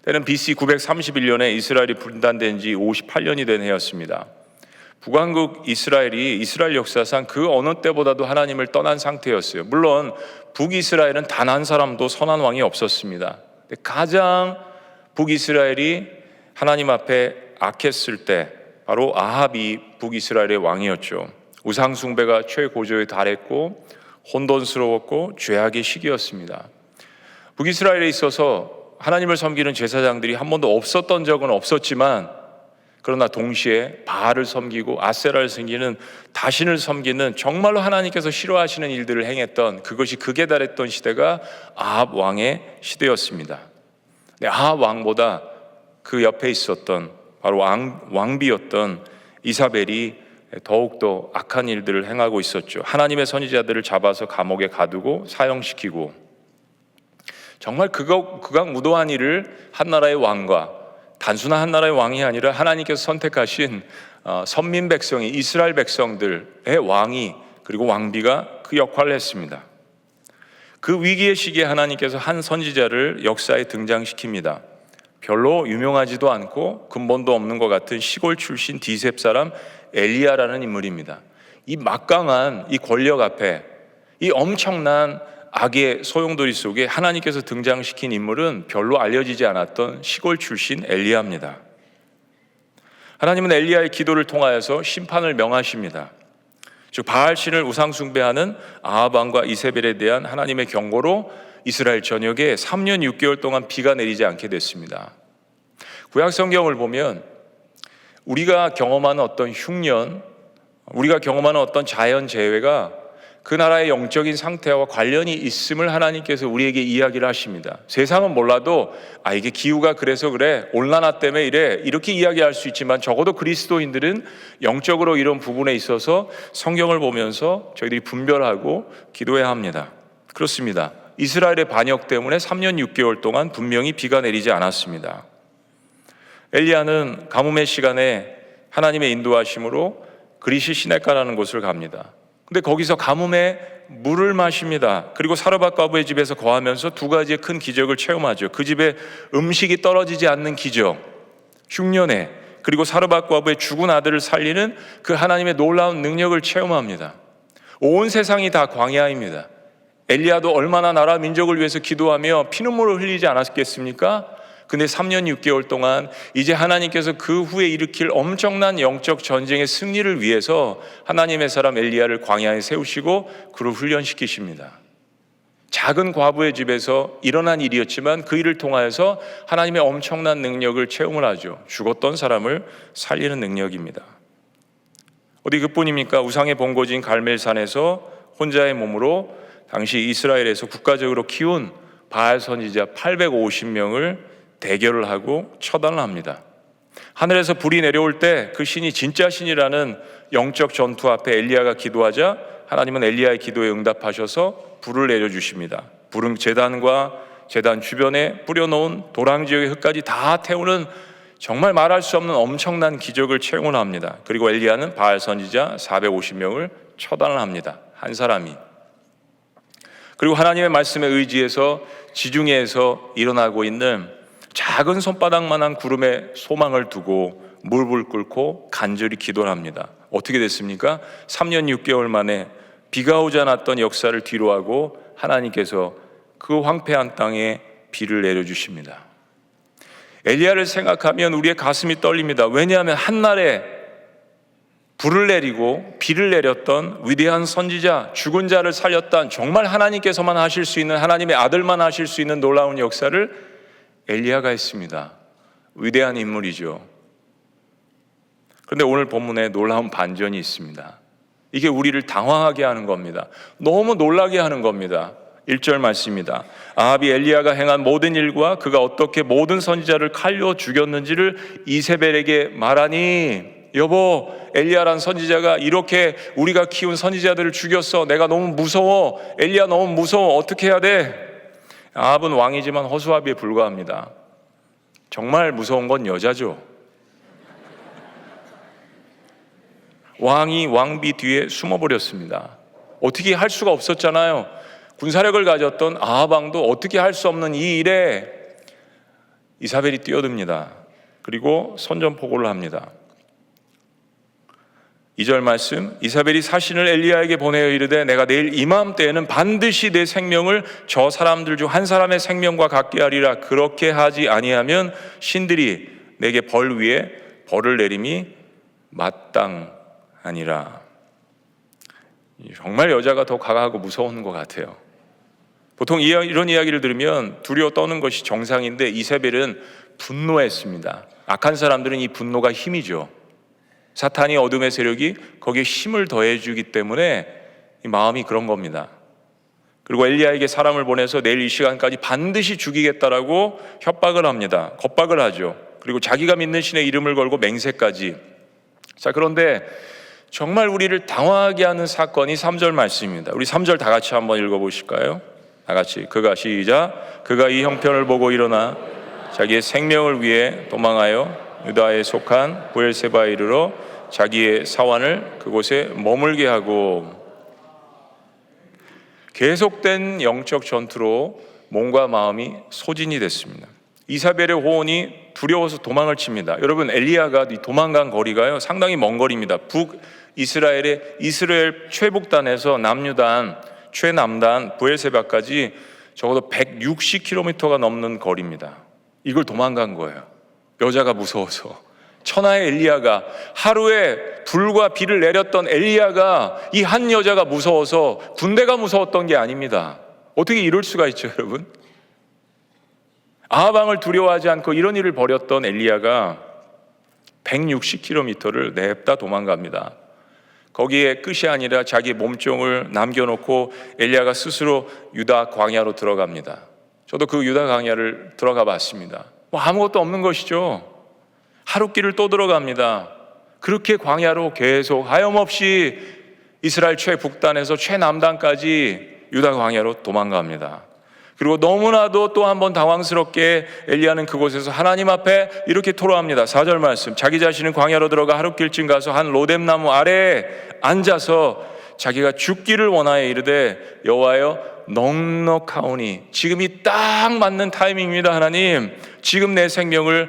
때는 BC 931년에 이스라엘이 분단된 지 58년이 된 해였습니다. 북왕국 이스라엘이 이스라엘 역사상 그 어느 때보다도 하나님을 떠난 상태였어요. 물론 북이스라엘은 단 한 사람도 선한 왕이 없었습니다. 가장 북이스라엘이 하나님 앞에 악했을 때 바로 아합이 북이스라엘의 왕이었죠. 우상숭배가 최고조에 달했고 혼돈스러웠고 죄악의 시기였습니다. 북이스라엘에 있어서 하나님을 섬기는 제사장들이 한 번도 없었던 적은 없었지만, 그러나 동시에 바알을 섬기고 아세라를 섬기는, 다신을 섬기는 정말로 하나님께서 싫어하시는 일들을 행했던, 그것이 극에 달했던 시대가 아합 왕의 시대였습니다. 아합 왕보다 그 옆에 있었던 바로 왕비였던 이사벨이 더욱더 악한 일들을 행하고 있었죠. 하나님의 선지자들을 잡아서 감옥에 가두고 사형시키고, 정말 극악무도한 일을 한 나라의 왕과, 단순한 한 나라의 왕이 아니라 하나님께서 선택하신 선민 백성이, 이스라엘 백성들의 왕이, 그리고 왕비가 그 역할을 했습니다. 그 위기의 시기에 하나님께서 한 선지자를 역사에 등장시킵니다. 별로 유명하지도 않고 근본도 없는 것 같은 시골 출신 디셉 사람 엘리야라는 인물입니다. 이 막강한 이 권력 앞에, 이 엄청난 악의 소용돌이 속에 하나님께서 등장시킨 인물은 별로 알려지지 않았던 시골 출신 엘리야입니다. 하나님은 엘리야의 기도를 통하여서 심판을 명하십니다. 즉 바알신을 우상숭배하는 아합 왕과 이세벨에 대한 하나님의 경고로 이스라엘 전역에 3년 6개월 동안 비가 내리지 않게 됐습니다. 구약 성경을 보면 우리가 경험하는 어떤 흉년, 우리가 경험하는 어떤 자연 재해가 그 나라의 영적인 상태와 관련이 있음을 하나님께서 우리에게 이야기를 하십니다. 세상은 몰라도 이게 기후가 그래서 그래, 온난화 때문에 이래, 이렇게 이야기할 수 있지만 적어도 그리스도인들은 영적으로 이런 부분에 있어서 성경을 보면서 저희들이 분별하고 기도해야 합니다. 그렇습니다. 이스라엘의 반역 때문에 3년 6개월 동안 분명히 비가 내리지 않았습니다. 엘리야는 가뭄의 시간에 하나님의 인도하심으로 그리시 시내가라는 곳을 갑니다. 근데 거기서 가뭄에 물을 마십니다. 그리고 사르밧 과부의 집에서 거하면서 두 가지의 큰 기적을 체험하죠. 그 집에 음식이 떨어지지 않는 기적, 흉년에, 그리고 사르밧 과부의 죽은 아들을 살리는 그 하나님의 놀라운 능력을 체험합니다. 온 세상이 다 광야입니다. 엘리야도 얼마나 나라 민족을 위해서 기도하며 피눈물을 흘리지 않았겠습니까? 근데 3년 6개월 동안 이제 하나님께서 그 후에 일으킬 엄청난 영적 전쟁의 승리를 위해서 하나님의 사람 엘리야를 광야에 세우시고 그를 훈련시키십니다. 작은 과부의 집에서 일어난 일이었지만 그 일을 통하여서 하나님의 엄청난 능력을 체험을 하죠. 죽었던 사람을 살리는 능력입니다. 어디 그뿐입니까? 우상의 본거지인 갈멜산에서 혼자의 몸으로 당시 이스라엘에서 국가적으로 키운 바알 선지자 850명을 대결을 하고 처단을 합니다. 하늘에서 불이 내려올 때 그 신이 진짜 신이라는 영적 전투 앞에 엘리야가 기도하자 하나님은 엘리야의 기도에 응답하셔서 불을 내려주십니다. 불은 제단과 제단 주변에 뿌려놓은 도랑 지역의 흙까지 다 태우는 정말 말할 수 없는 엄청난 기적을 체험합니다. 그리고 엘리야는 바알 선지자 450명을 처단을 합니다. 한 사람이. 그리고 하나님의 말씀에 의지해서 지중해에서 일어나고 있는 작은 손바닥만한 구름에 소망을 두고 물불 끓고 간절히 기도를 합니다. 어떻게 됐습니까? 3년 6개월 만에 비가 오지 않았던 역사를 뒤로하고 하나님께서 그 황폐한 땅에 비를 내려주십니다. 엘리야를 생각하면 우리의 가슴이 떨립니다. 왜냐하면 한날에 불을 내리고 비를 내렸던 위대한 선지자, 죽은 자를 살렸던 정말 하나님께서만 하실 수 있는, 하나님의 아들만 하실 수 있는 놀라운 역사를 엘리야가 했습니다. 위대한 인물이죠. 그런데 오늘 본문에 놀라운 반전이 있습니다. 이게 우리를 당황하게 하는 겁니다. 너무 놀라게 하는 겁니다. 1절 말씀입니다. 아합이 엘리야가 행한 모든 일과 그가 어떻게 모든 선지자를 칼로 죽였는지를 이세벨에게 말하니, 여보, 엘리야란 선지자가 이렇게 우리가 키운 선지자들을 죽였어. 내가 너무 무서워. 엘리야 너무 무서워. 어떻게 해야 돼? 아합은 왕이지만 허수아비에 불과합니다. 정말 무서운 건 여자죠. 왕이 왕비 뒤에 숨어버렸습니다. 어떻게 할 수가 없었잖아요. 군사력을 가졌던 아합 왕도 어떻게 할 수 없는 이 일에 이사벨이 뛰어듭니다. 그리고 선전포고를 합니다. 2절 말씀, 이사벨이 사신을 엘리야에게 보내어 이르되 내가 내일 이맘때에는 반드시 내 생명을 저 사람들 중 한 사람의 생명과 같게 하리라. 그렇게 하지 아니하면 신들이 내게 벌 위에 벌을 내림이 마땅하니라. 정말 여자가 더 강하고 무서운 것 같아요. 보통 이런 이야기를 들으면 두려워 떠는 것이 정상인데 이세벨은 분노했습니다. 악한 사람들은 이 분노가 힘이죠. 사탄이 어둠의 세력이 거기에 힘을 더해주기 때문에 이 마음이 그런 겁니다. 그리고 엘리야에게 사람을 보내서 내일 이 시간까지 반드시 죽이겠다라고 협박을 합니다. 겁박을 하죠. 그리고 자기가 믿는 신의 이름을 걸고 맹세까지. 자, 그런데 정말 우리를 당황하게 하는 사건이 3절 말씀입니다. 우리 3절 다 같이 한번 읽어보실까요? 다 같이. 그가 시작. 그가 이 형편을 보고 일어나 자기의 생명을 위해 도망하여 유다에 속한 브엘세바에 이르러 자기의 사환을 그곳에 머물게 하고. 계속된 영적 전투로 몸과 마음이 소진이 됐습니다. 이사벨의 호혼이 두려워서 도망을 칩니다. 여러분, 엘리야가 도망간 거리가요 상당히 먼 거리입니다. 북이스라엘의 이스라엘 최북단에서 남유단, 최남단, 브엘세바까지 적어도 160km가 넘는 거리입니다. 이걸 도망간 거예요. 여자가 무서워서. 천하의 엘리야가, 하루에 불과 비를 내렸던 엘리야가 이 한 여자가 무서워서 군대가 무서웠던 게 아닙니다. 어떻게 이럴 수가 있죠, 여러분? 아합 왕을 두려워하지 않고 이런 일을 벌였던 엘리야가 160km를 냅다 도망갑니다. 거기에 끝이 아니라 자기 몸종을 남겨놓고 엘리야가 스스로 유다 광야로 들어갑니다. 저도 그 유다 광야를 들어가 봤습니다. 아무것도 없는 것이죠. 하룻길을 또 들어갑니다. 그렇게 광야로 계속 하염없이 이스라엘 최북단에서 최남단까지 유다 광야로 도망갑니다. 그리고 너무나도 또 한 번 당황스럽게 엘리야는 그곳에서 하나님 앞에 이렇게 토로합니다. 4절 말씀, 자기 자신은 광야로 들어가 하룻길쯤 가서 한 로뎀나무 아래에 앉아서 자기가 죽기를 원하여 이르되 여호와여 넉넉하오니, 지금이 딱 맞는 타이밍입니다. 하나님, 지금 내 생명을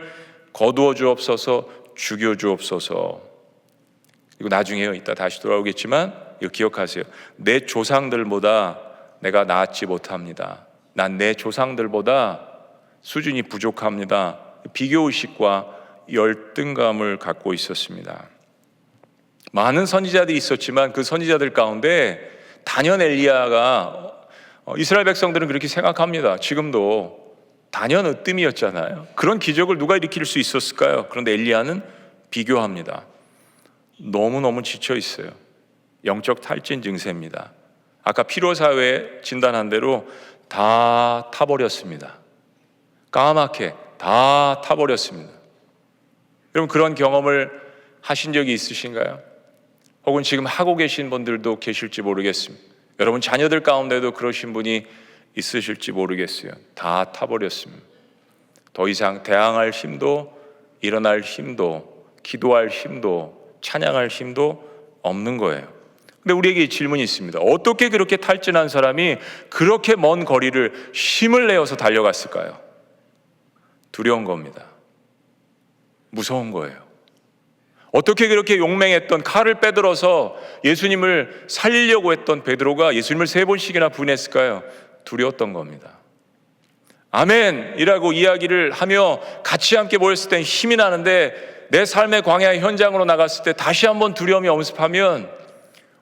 거두어 주옵소서, 죽여 주옵소서. 이거 나중에요, 이따 다시 돌아오겠지만 이거 기억하세요. 내 조상들보다 내가 낫지 못합니다. 난 내 조상들보다 수준이 부족합니다. 비교의식과 열등감을 갖고 있었습니다. 많은 선지자들이 있었지만 그 선지자들 가운데 단연 엘리야가, 이스라엘 백성들은 그렇게 생각합니다. 지금도 단연 으뜸이었잖아요. 그런 기적을 누가 일으킬 수 있었을까요? 그런데 엘리야는 비교합니다. 너무너무 지쳐 있어요. 영적 탈진 증세입니다. 아까 피로사회 진단한 대로 다 타버렸습니다. 까맣게 다 타버렸습니다. 여러분 그런 경험을 하신 적이 있으신가요? 혹은 지금 하고 계신 분들도 계실지 모르겠습니다. 여러분 자녀들 가운데도 그러신 분이 있으실지 모르겠어요. 다 타버렸습니다. 더 이상 대항할 힘도, 일어날 힘도, 기도할 힘도, 찬양할 힘도 없는 거예요. 근데 우리에게 질문이 있습니다. 어떻게 그렇게 탈진한 사람이 그렇게 먼 거리를 힘을 내어서 달려갔을까요? 두려운 겁니다. 무서운 거예요. 어떻게 그렇게 용맹했던, 칼을 빼들어서 예수님을 살리려고 했던 베드로가 예수님을 3번씩이나 부인했을까요? 두려웠던 겁니다. 아멘이라고 이야기를 하며 같이 함께 모였을 땐 힘이 나는데 내 삶의 광야의 현장으로 나갔을 때 다시 한번 두려움이 엄습하면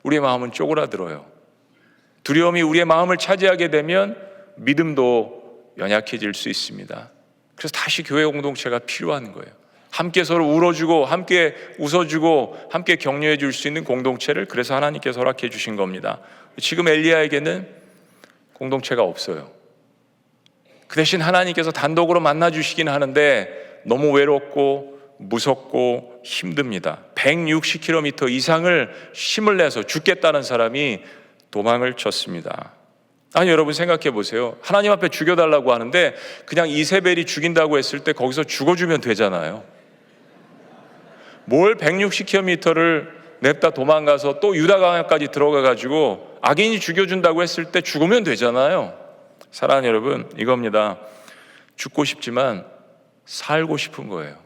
우리의 마음은 쪼그라들어요. 두려움이 우리의 마음을 차지하게 되면 믿음도 연약해질 수 있습니다. 그래서 다시 교회 공동체가 필요한 거예요. 함께 서로 울어주고 함께 웃어주고 함께 격려해 줄 수 있는 공동체를 그래서 하나님께서 허락해 주신 겁니다. 지금 엘리야에게는 공동체가 없어요. 그 대신 하나님께서 단독으로 만나 주시긴 하는데 너무 외롭고 무섭고 힘듭니다. 160km 이상을 힘을 내서 죽겠다는 사람이 도망을 쳤습니다. 아니 여러분 생각해 보세요. 하나님 앞에 죽여달라고 하는데 그냥 이세벨이 죽인다고 했을 때 거기서 죽어주면 되잖아요. 뭘 160km를 냅다 도망가서 또 유다 광야까지 들어가가지고 악인이 죽여준다고 했을 때 죽으면 되잖아요. 사랑하는 여러분, 이겁니다. 죽고 싶지만 살고 싶은 거예요.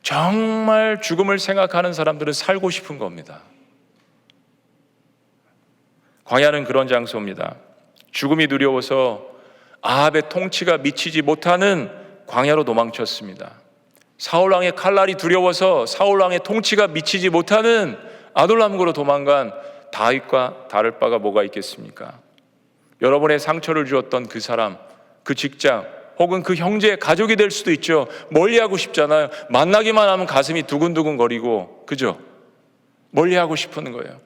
정말 죽음을 생각하는 사람들은 살고 싶은 겁니다. 광야는 그런 장소입니다. 죽음이 두려워서 아합의 통치가 미치지 못하는 광야로 도망쳤습니다. 사울왕의 칼날이 두려워서 사울왕의 통치가 미치지 못하는 아둘람으로 도망간 다윗과 다를 바가 뭐가 있겠습니까? 여러분의 상처를 주었던 그 사람, 그 직장, 혹은 그 형제, 가족이 될 수도 있죠. 멀리하고 싶잖아요. 만나기만 하면 가슴이 두근두근 거리고, 그죠? 멀리하고 싶은 거예요.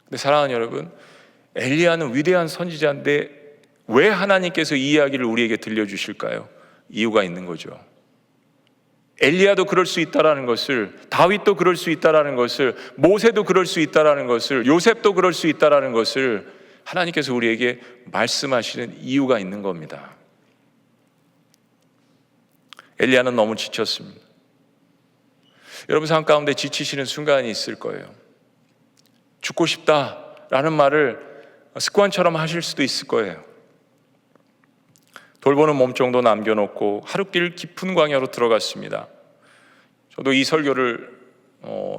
근데 사랑하는 여러분, 엘리야는 위대한 선지자인데 왜 하나님께서 이 이야기를 우리에게 들려주실까요? 이유가 있는 거죠. 엘리야도 그럴 수 있다라는 것을, 다윗도 그럴 수 있다라는 것을, 모세도 그럴 수 있다라는 것을, 요셉도 그럴 수 있다라는 것을 하나님께서 우리에게 말씀하시는 이유가 있는 겁니다. 엘리야는 너무 지쳤습니다. 여러분 삶 가운데 지치시는 순간이 있을 거예요. 죽고 싶다라는 말을 습관처럼 하실 수도 있을 거예요. 돌보는 몸 정도 남겨놓고 하루길 깊은 광야로 들어갔습니다. 저도 이 설교를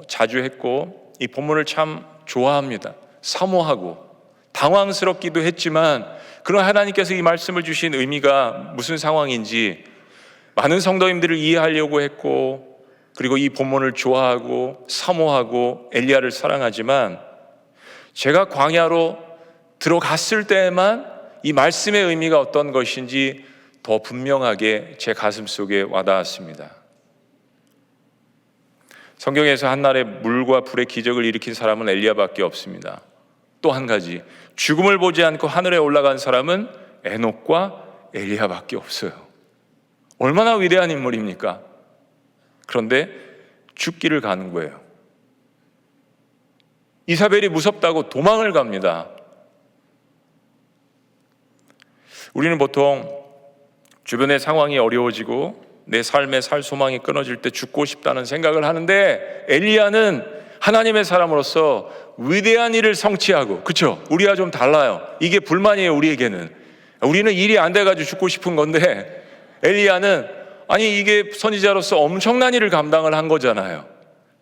자주 했고 이 본문을 참 좋아합니다. 사모하고 당황스럽기도 했지만 그런 하나님께서 이 말씀을 주신 의미가 무슨 상황인지 많은 성도님들을 이해하려고 했고, 그리고 이 본문을 좋아하고 사모하고 엘리야를 사랑하지만 제가 광야로 들어갔을 때에만 이 말씀의 의미가 어떤 것인지 더 분명하게 제 가슴 속에 와닿았습니다. 성경에서 한날에 물과 불의 기적을 일으킨 사람은 엘리야밖에 없습니다. 또 한 가지, 죽음을 보지 않고 하늘에 올라간 사람은 에녹과 엘리야밖에 없어요. 얼마나 위대한 인물입니까? 그런데 죽기를 가는 거예요. 이사벨이 무섭다고 도망을 갑니다. 우리는 보통 주변의 상황이 어려워지고 내 삶의 살 소망이 끊어질 때 죽고 싶다는 생각을 하는데 엘리야는 하나님의 사람으로서 위대한 일을 성취하고, 그렇죠? 우리와 좀 달라요. 이게 불만이에요. 우리에게는 우리는 일이 안 돼가지고 죽고 싶은 건데 엘리야는 아니 이게 선지자로서 엄청난 일을 감당을 한 거잖아요.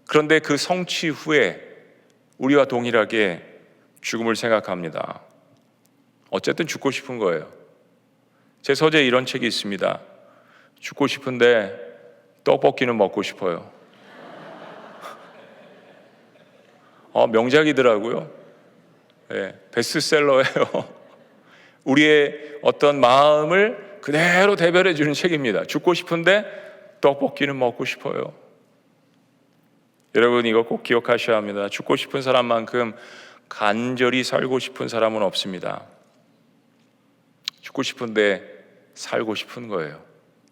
그런데 그 성취 후에 우리와 동일하게 죽음을 생각합니다. 어쨌든 죽고 싶은 거예요. 제 서재에 이런 책이 있습니다. 죽고 싶은데 떡볶이는 먹고 싶어요. 명작이더라고요. 네, 베스트셀러예요. 우리의 어떤 마음을 그대로 대변해 주는 책입니다. 죽고 싶은데 떡볶이는 먹고 싶어요. 여러분 이거 꼭 기억하셔야 합니다. 죽고 싶은 사람만큼 간절히 살고 싶은 사람은 없습니다. 죽고 싶은데 살고 싶은 거예요.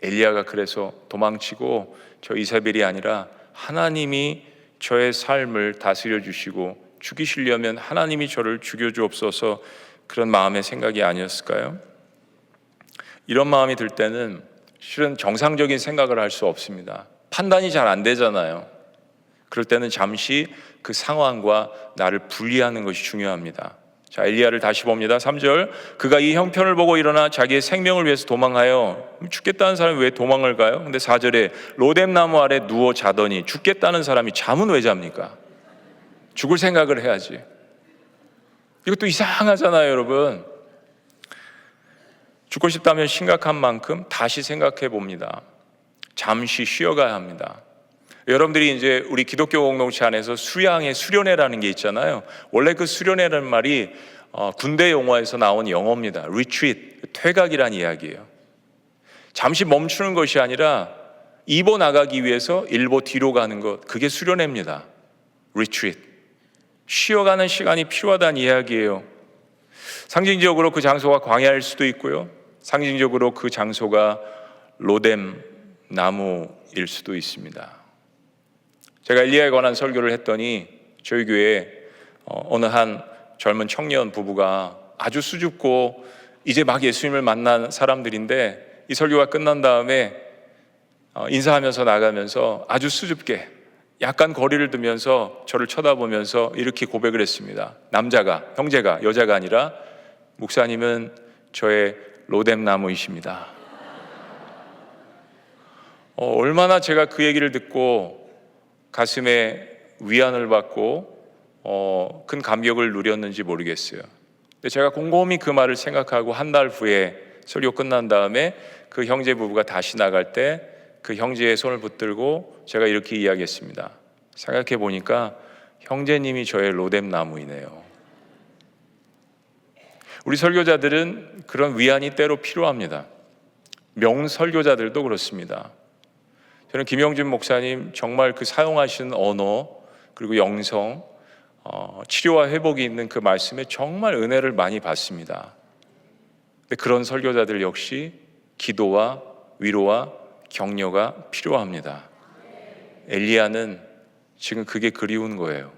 엘리야가 그래서 도망치고 저 이세벨이 아니라 하나님이 저의 삶을 다스려 주시고 죽이시려면 하나님이 저를 죽여 주옵소서, 그런 마음의 생각이 아니었을까요? 이런 마음이 들 때는 실은 정상적인 생각을 할 수 없습니다. 판단이 잘 안 되잖아요. 그럴 때는 잠시 그 상황과 나를 분리하는 것이 중요합니다. 자, 엘리야를 다시 봅니다. 3절, 그가 이 형편을 보고 일어나 자기의 생명을 위해서 도망하여, 죽겠다는 사람이 왜 도망을 가요? 근데 4절에 로뎀 나무 아래 누워 자더니, 죽겠다는 사람이 잠은 왜 잡니까? 죽을 생각을 해야지. 이것도 이상하잖아요, 여러분. 죽고 싶다면 심각한 만큼 다시 생각해 봅니다. 잠시 쉬어가야 합니다. 여러분들이 이제 우리 기독교 공동체 안에서 수양의 수련회라는 게 있잖아요. 원래 그 수련회라는 말이 군대 용어에서 나온 영어입니다. retreat, 퇴각이란 이야기예요. 잠시 멈추는 것이 아니라 입어 나가기 위해서 일보 뒤로 가는 것, 그게 수련회입니다. retreat, 쉬어가는 시간이 필요하다는 이야기예요. 상징적으로 그 장소가 광야일 수도 있고요, 상징적으로 그 장소가 로뎀 나무일 수도 있습니다. 제가 엘리야에 관한 설교를 했더니 저희 교회에 어느 한 젊은 청년 부부가 아주 수줍고 이제 막 예수님을 만난 사람들인데, 이 설교가 끝난 다음에 인사하면서 나가면서 아주 수줍게 약간 거리를 두면서 저를 쳐다보면서 이렇게 고백을 했습니다. 남자가, 형제가, 여자가 아니라, 목사님은 저의 로뎀 나무이십니다. 얼마나 제가 그 얘기를 듣고 가슴에 위안을 받고 큰 감격을 누렸는지 모르겠어요. 근데 제가 곰곰이 그 말을 생각하고 한 달 후에 설교 끝난 다음에 그 형제 부부가 다시 나갈 때 그 형제의 손을 붙들고 제가 이렇게 이야기했습니다. 생각해 보니까 형제님이 저의 로뎀 나무이네요. 우리 설교자들은 그런 위안이 때로 필요합니다. 명설교자들도 그렇습니다. 저는 김영준 목사님 정말 그 사용하시는 언어, 그리고 영성, 치료와 회복이 있는 그 말씀에 정말 은혜를 많이 받습니다. 근데 그런 설교자들 역시 기도와 위로와 격려가 필요합니다. 엘리야는 지금 그게 그리운 거예요.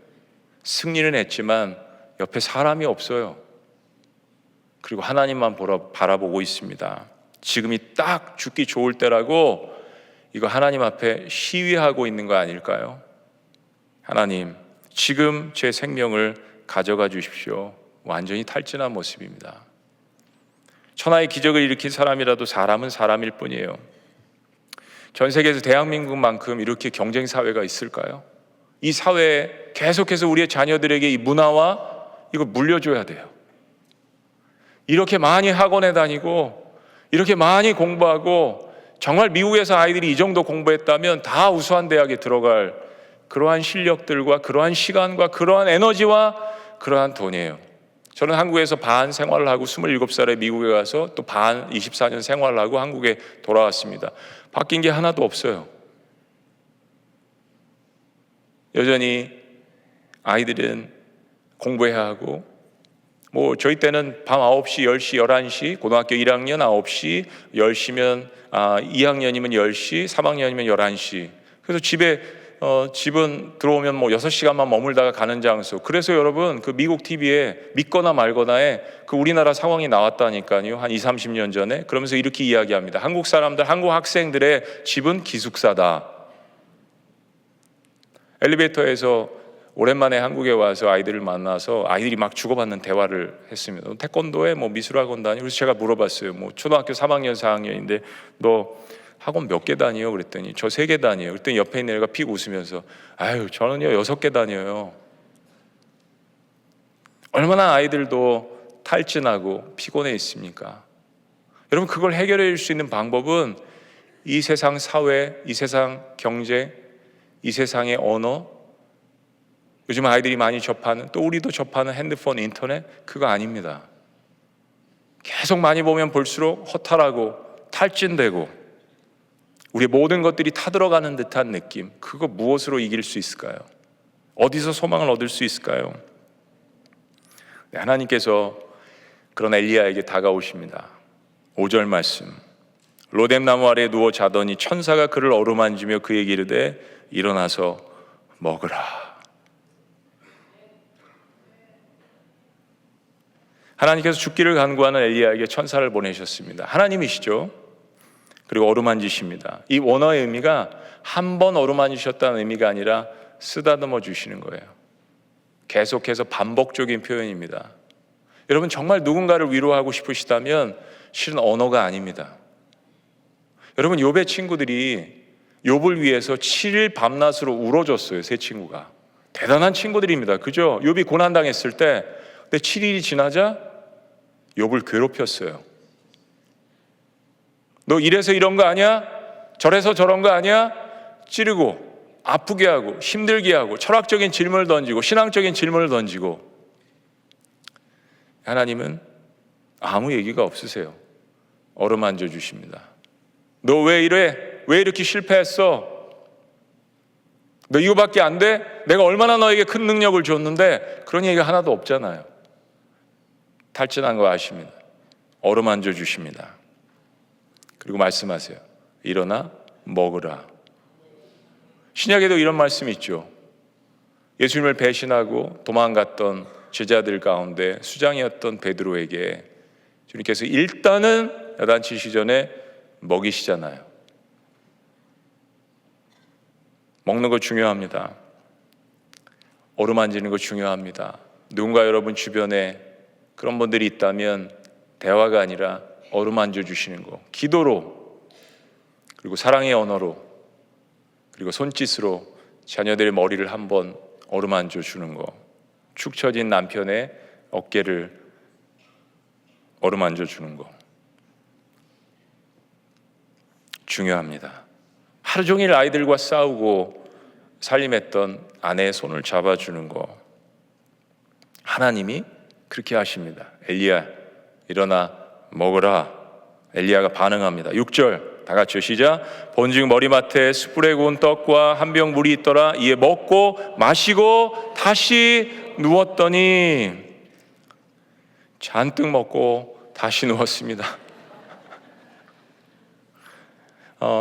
승리는 했지만 옆에 사람이 없어요. 그리고 하나님만 바라보고 있습니다. 지금이 딱 죽기 좋을 때라고 이거 하나님 앞에 시위하고 있는 거 아닐까요? 하나님, 지금 제 생명을 가져가 주십시오. 완전히 탈진한 모습입니다. 천하의 기적을 일으킨 사람이라도 사람은 사람일 뿐이에요. 전 세계에서 대한민국만큼 이렇게 경쟁 사회가 있을까요? 이 사회에 계속해서 우리의 자녀들에게 이 문화와 이거 물려줘야 돼요. 이렇게 많이 학원에 다니고 이렇게 많이 공부하고, 정말 미국에서 아이들이 이 정도 공부했다면 다 우수한 대학에 들어갈 그러한 실력들과 그러한 시간과 그러한 에너지와 그러한 돈이에요. 저는 한국에서 반 생활을 하고 27살에 미국에 가서 또 반 24년 생활을 하고 한국에 돌아왔습니다. 바뀐 게 하나도 없어요. 여전히 아이들은 공부해야 하고, 저희 때는 밤 9시, 10시, 11시, 고등학교 1학년 9시, 10시면 2학년이면 10시, 3학년이면 11시. 그래서 집은 들어오면 6시간만 머물다가 가는 장소. 그래서 여러분, 그 미국 TV에 믿거나 말거나에 그 우리나라 상황이 나왔다니까요. 한 20, 30년 전에. 그러면서 이렇게 이야기합니다. 한국 사람들, 한국 학생들의 집은 기숙사다. 엘리베이터에서 오랜만에 한국에 와서 아이들을 만나서 아이들이 막 주고받는 대화를 했습니다. 태권도에 미술학원 다니고. 그래서 제가 물어봤어요. 초등학교 3학년, 4학년인데 너 학원 몇 개 다녀요? 그랬더니 저 3개 다녀요. 그랬더니 옆에 있는 애가 픽 웃으면서 아유, 저는요 6개 다녀요. 얼마나 아이들도 탈진하고 피곤해 있습니까? 여러분, 그걸 해결해 줄 수 있는 방법은 이 세상 사회, 이 세상 경제, 이 세상의 언어, 요즘 아이들이 많이 접하는, 또 우리도 접하는 핸드폰, 인터넷, 그거 아닙니다. 계속 많이 보면 볼수록 허탈하고 탈진되고 우리의 모든 것들이 타들어가는 듯한 느낌, 그거 무엇으로 이길 수 있을까요? 어디서 소망을 얻을 수 있을까요? 네, 하나님께서 그런 엘리야에게 다가오십니다. 5절 말씀, 로뎀나무 아래에 누워 자더니 천사가 그를 어루만지며 그에게 이르되 일어나서 먹으라. 하나님께서 죽기를 간구하는 엘리야에게 천사를 보내셨습니다. 하나님이시죠. 그리고 어루만지십니다. 이 원어의 의미가 한 번 어루만지셨다는 의미가 아니라 쓰다듬어 주시는 거예요. 계속해서 반복적인 표현입니다. 여러분, 정말 누군가를 위로하고 싶으시다면 실은 언어가 아닙니다. 여러분, 욥의 친구들이 욥을 위해서 7일 밤낮으로 울어줬어요. 세 친구가 대단한 친구들입니다. 그죠? 욥이 고난당했을 때, 근데 7일이 지나자 욥을 괴롭혔어요. 너 이래서 이런 거 아니야? 저래서 저런 거 아니야? 찌르고 아프게 하고 힘들게 하고 철학적인 질문을 던지고 신앙적인 질문을 던지고. 하나님은 아무 얘기가 없으세요. 어루만져 주십니다. 너 왜 이래? 왜 이렇게 실패했어? 너 이거밖에 안 돼? 내가 얼마나 너에게 큰 능력을 줬는데. 그런 얘기가 하나도 없잖아요. 탈진한 거 아십니다. 어루만져 주십니다. 그리고 말씀하세요. 일어나 먹으라. 신약에도 이런 말씀이 있죠. 예수님을 배신하고 도망갔던 제자들 가운데 수장이었던 베드로에게 주님께서 일단은 야단치시기 전에 먹이시잖아요. 먹는 거 중요합니다. 어루만지는 거 중요합니다. 누군가 여러분 주변에 그런 분들이 있다면 대화가 아니라 어루만져 주시는 거, 기도로, 그리고 사랑의 언어로, 그리고 손짓으로 자녀들의 머리를 한번 어루만져 주는 거, 축 처진 남편의 어깨를 어루만져 주는 거 중요합니다. 하루 종일 아이들과 싸우고 살림했던 아내의 손을 잡아주는 거, 하나님이 그렇게 하십니다. 엘리야 일어나 먹으라. 엘리야가 반응합니다. 6절 다 같이요, 시작. 본즉 머리맡에 숯불에 구운 떡과 한 병 물이 있더라. 이에 먹고 마시고 다시 누웠더니, 잔뜩 먹고 다시 누웠습니다.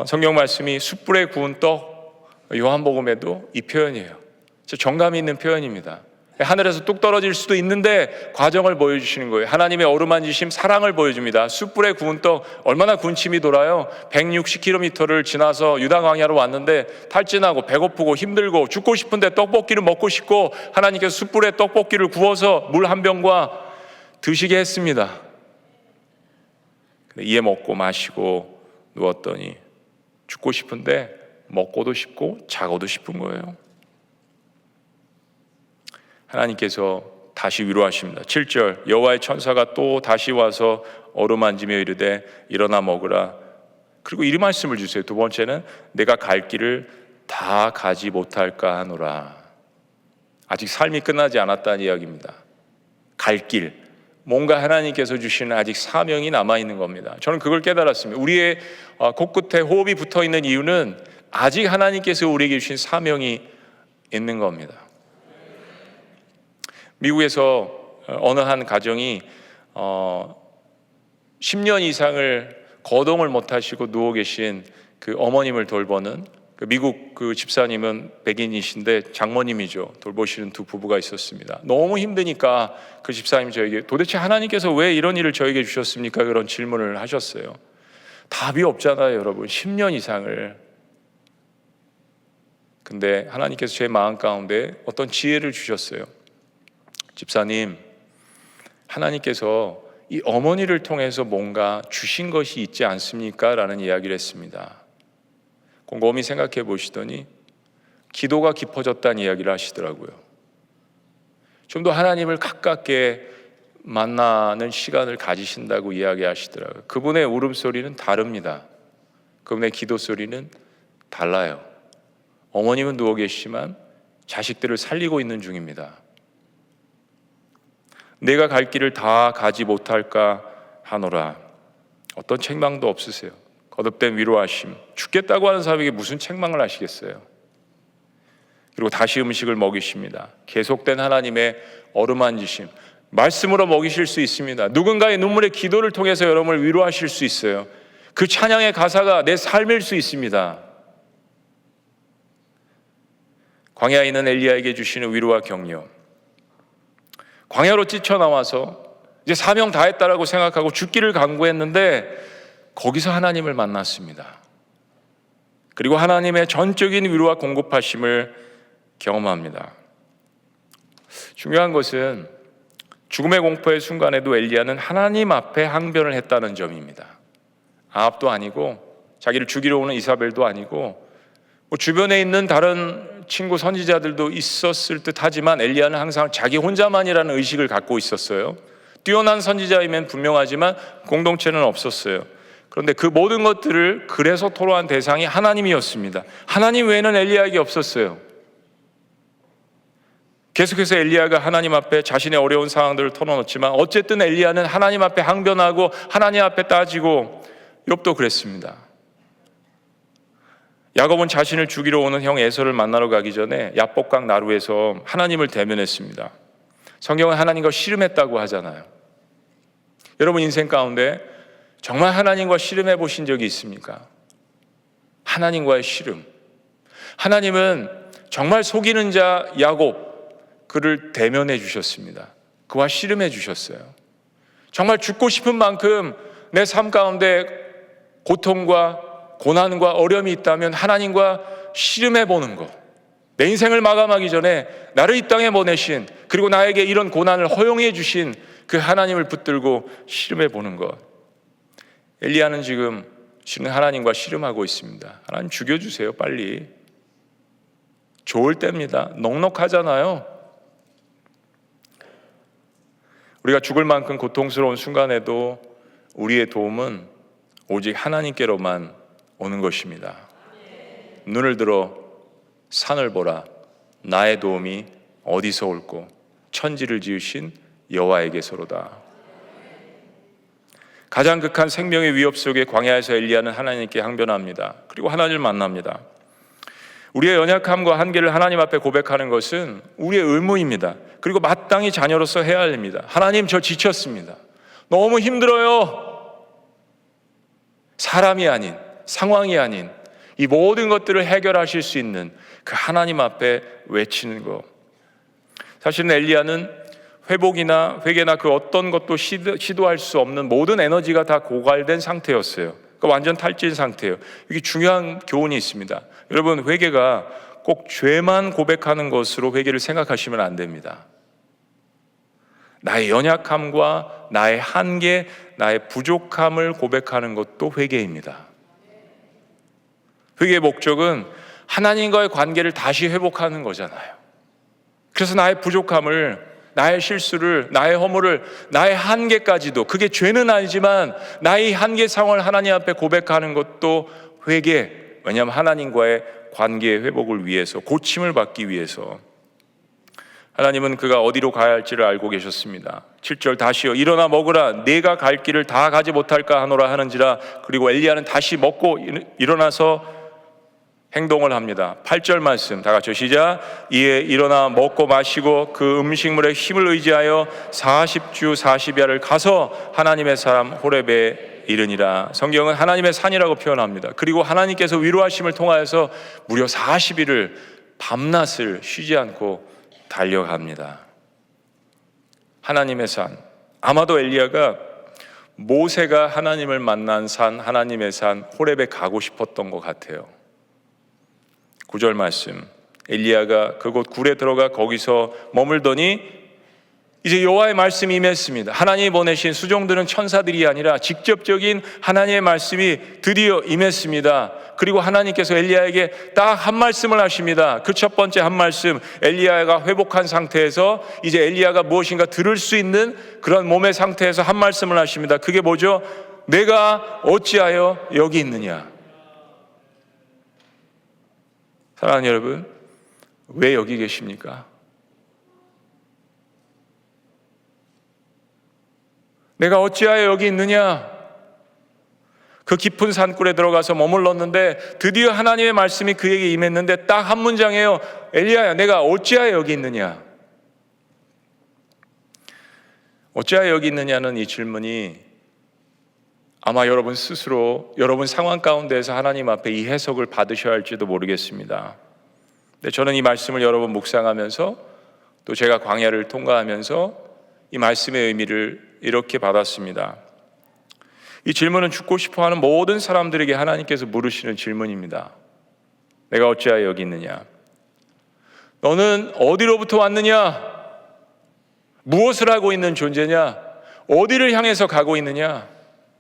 성경 말씀이 숯불에 구운 떡, 요한복음에도 이 표현이에요. 진짜 정감이 있는 표현입니다. 하늘에서 뚝 떨어질 수도 있는데 과정을 보여주시는 거예요. 하나님의 어루만지심, 사랑을 보여줍니다. 숯불에 구운 떡, 얼마나 군침이 돌아요. 160km를 지나서 유다 광야로 왔는데 탈진하고 배고프고 힘들고 죽고 싶은데 떡볶이를 먹고 싶고, 하나님께서 숯불에 떡볶이를 구워서 물 한 병과 드시게 했습니다. 이에 먹고 마시고 누웠더니 죽고 싶은데 먹고도 싶고 자고도 싶은 거예요. 하나님께서 다시 위로하십니다. 7절 여호와의 천사가 또 다시 와서 어루만지며 이르되 일어나 먹으라. 그리고 이 말씀을 주세요. 두 번째는 내가 갈 길을 다 가지 못할까 하노라. 아직 삶이 끝나지 않았다는 이야기입니다. 갈 길, 뭔가 하나님께서 주시는 아직 사명이 남아있는 겁니다. 저는 그걸 깨달았습니다. 우리의 코끝에 호흡이 붙어있는 이유는 아직 하나님께서 우리에게 주신 사명이 있는 겁니다. 미국에서 어느 한 가정이 10년 이상을 거동을 못하시고 누워 계신 그 어머님을 돌보는, 그 미국 그 집사님은 백인이신데 장모님이죠. 돌보시는 두 부부가 있었습니다. 너무 힘드니까 그 집사님이 저에게 도대체 하나님께서 왜 이런 일을 저에게 주셨습니까? 그런 질문을 하셨어요. 답이 없잖아요, 여러분. 10년 이상을. 근데 하나님께서 제 마음 가운데 어떤 지혜를 주셨어요. 집사님, 하나님께서 이 어머니를 통해서 뭔가 주신 것이 있지 않습니까? 라는 이야기를 했습니다. 곰곰이 생각해 보시더니 기도가 깊어졌다는 이야기를 하시더라고요. 좀 더 하나님을 가깝게 만나는 시간을 가지신다고 이야기하시더라고요. 그분의 울음소리는 다릅니다. 그분의 기도소리는 달라요. 어머님은 누워 계시지만 자식들을 살리고 있는 중입니다. 내가 갈 길을 다 가지 못할까 하노라. 어떤 책망도 없으세요. 거듭된 위로하심. 죽겠다고 하는 사람에게 무슨 책망을 하시겠어요. 그리고 다시 음식을 먹이십니다. 계속된 하나님의 어루만지심, 말씀으로 먹이실 수 있습니다. 누군가의 눈물의 기도를 통해서 여러분을 위로하실 수 있어요. 그 찬양의 가사가 내 삶일 수 있습니다. 광야에 있는 엘리야에게 주시는 위로와 격려. 광야로 뛰쳐나와서 이제 사명 다 했다라고 생각하고 죽기를 강구했는데 거기서 하나님을 만났습니다. 그리고 하나님의 전적인 위로와 공급하심을 경험합니다. 중요한 것은 죽음의 공포의 순간에도 엘리야는 하나님 앞에 항변을 했다는 점입니다. 아합도 아니고 자기를 죽이러 오는 이사벨도 아니고 주변에 있는 다른 친구 선지자들도 있었을 듯 하지만 엘리야는 항상 자기 혼자만이라는 의식을 갖고 있었어요. 뛰어난 선지자이면 분명하지만 공동체는 없었어요. 그런데 그 모든 것들을 그래서 토로한 대상이 하나님이었습니다. 하나님 외에는 엘리야에게 없었어요. 계속해서 엘리야가 하나님 앞에 자신의 어려운 상황들을 털어놓지만 어쨌든 엘리야는 하나님 앞에 항변하고 하나님 앞에 따지고, 욥도 그랬습니다. 야곱은 자신을 죽이러 오는 형 에서를 만나러 가기 전에 야복강 나루에서 하나님을 대면했습니다. 성경은 하나님과 씨름했다고 하잖아요. 여러분 인생 가운데 정말 하나님과 씨름해 보신 적이 있습니까? 하나님과의 씨름. 하나님은 정말 속이는 자 야곱, 그를 대면해 주셨습니다. 그와 씨름해 주셨어요. 정말 죽고 싶은 만큼 내 삶 가운데 고통과 고난과 어려움이 있다면 하나님과 씨름해 보는 것. 내 인생을 마감하기 전에 나를 이 땅에 보내신, 그리고 나에게 이런 고난을 허용해 주신 그 하나님을 붙들고 씨름해 보는 것. 엘리야는 지금 하나님과 씨름하고 있습니다. 하나님 죽여주세요, 빨리. 좋을 때입니다. 넉넉하잖아요. 우리가 죽을 만큼 고통스러운 순간에도 우리의 도움은 오직 하나님께로만 오는 것입니다. 눈을 들어 산을 보라. 나의 도움이 어디서 올꼬? 천지를 지으신 여호와에게서로다. 가장 극한 생명의 위협 속에 광야에서 엘리야는 하나님께 항변합니다. 그리고 하나님을 만납니다. 우리의 연약함과 한계를 하나님 앞에 고백하는 것은 우리의 의무입니다. 그리고 마땅히 자녀로서 해야 할 일입니다. 하나님, 저 지쳤습니다. 너무 힘들어요. 사람이 아닌, 상황이 아닌 이 모든 것들을 해결하실 수 있는 그 하나님 앞에 외치는 것. 사실은 엘리야는 회복이나 회개나 그 어떤 것도 시도할 수 없는 모든 에너지가 다 고갈된 상태였어요. 그러니까 완전 탈진 상태예요. 이게 중요한 교훈이 있습니다. 여러분, 회개가 꼭 죄만 고백하는 것으로 회개를 생각하시면 안 됩니다. 나의 연약함과 나의 한계, 나의 부족함을 고백하는 것도 회개입니다. 회개의 목적은 하나님과의 관계를 다시 회복하는 거잖아요. 그래서 나의 부족함을, 나의 실수를, 나의 허물을, 나의 한계까지도, 그게 죄는 아니지만 나의 한계 상황을 하나님 앞에 고백하는 것도 회개. 왜냐하면 하나님과의 관계의 회복을 위해서, 고침을 받기 위해서. 하나님은 그가 어디로 가야 할지를 알고 계셨습니다. 7절 다시요, 일어나 먹으라. 내가 갈 길을 다 가지 못할까 하노라 하는지라. 그리고 엘리야는 다시 먹고 일어나서 행동을 합니다. 8절 말씀 다 같이 시작. 이에 일어나 먹고 마시고 그 음식물에 힘을 의지하여 40주 40야를 가서 하나님의 사람 호렙에 이르니라. 성경은 하나님의 산이라고 표현합니다. 그리고 하나님께서 위로하심을 통하여서 무려 40일을 밤낮을 쉬지 않고 달려갑니다. 하나님의 산. 아마도 엘리야가 모세가 하나님을 만난 산, 하나님의 산 호렙에 가고 싶었던 것 같아요. 9절 말씀, 엘리야가 그곳 굴에 들어가 거기서 머물더니 이제 여호와의 말씀이 임했습니다. 하나님이 보내신 수종들은 천사들이 아니라 직접적인 하나님의 말씀이 드디어 임했습니다. 그리고 하나님께서 엘리야에게 딱 한 말씀을 하십니다. 그 첫 번째 한 말씀, 엘리야가 회복한 상태에서 이제 엘리야가 무엇인가 들을 수 있는 그런 몸의 상태에서 한 말씀을 하십니다. 그게 뭐죠? 내가 어찌하여 여기 있느냐. 사랑하는 여러분, 왜 여기 계십니까? 내가 어찌하여 여기 있느냐? 그 깊은 산굴에 들어가서 머물렀는데 드디어 하나님의 말씀이 그에게 임했는데 딱 한 문장이에요. 엘리야야, 내가 어찌하여 여기 있느냐? 어찌하여 여기 있느냐는 이 질문이 아마 여러분 스스로 여러분 상황 가운데에서 하나님 앞에 이 해석을 받으셔야 할지도 모르겠습니다. 근데 저는 이 말씀을 여러분 묵상하면서 또 제가 광야를 통과하면서 이 말씀의 의미를 이렇게 받았습니다. 이 질문은 죽고 싶어하는 모든 사람들에게 하나님께서 물으시는 질문입니다. 내가 어찌하여 여기 있느냐? 너는 어디로부터 왔느냐? 무엇을 하고 있는 존재냐? 어디를 향해서 가고 있느냐?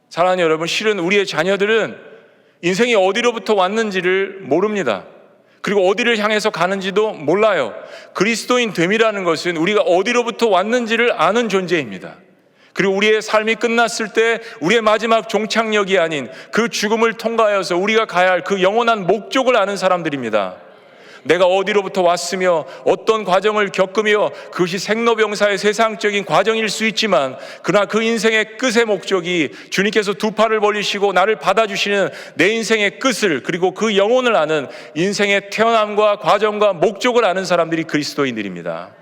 사랑하는 여러분, 실은 우리의 자녀들은 인생이 어디로부터 왔는지를 모릅니다. 그리고 어디를 향해서 가는지도 몰라요. 그리스도인 됨이라는 것은 우리가 어디로부터 왔는지를 아는 존재입니다. 그리고 우리의 삶이 끝났을 때 우리의 마지막 종착역이 아닌 그 죽음을 통과하여서 우리가 가야 할 그 영원한 목적을 아는 사람들입니다. 내가 어디로부터 왔으며 어떤 과정을 겪으며 그것이 생로병사의 세상적인 과정일 수 있지만 그러나 그 인생의 끝의 목적이 주님께서 두 팔을 벌리시고 나를 받아주시는 내 인생의 끝을 그리고 그 영혼을 아는 인생의 태어남과 과정과 목적을 아는 사람들이 그리스도인들입니다.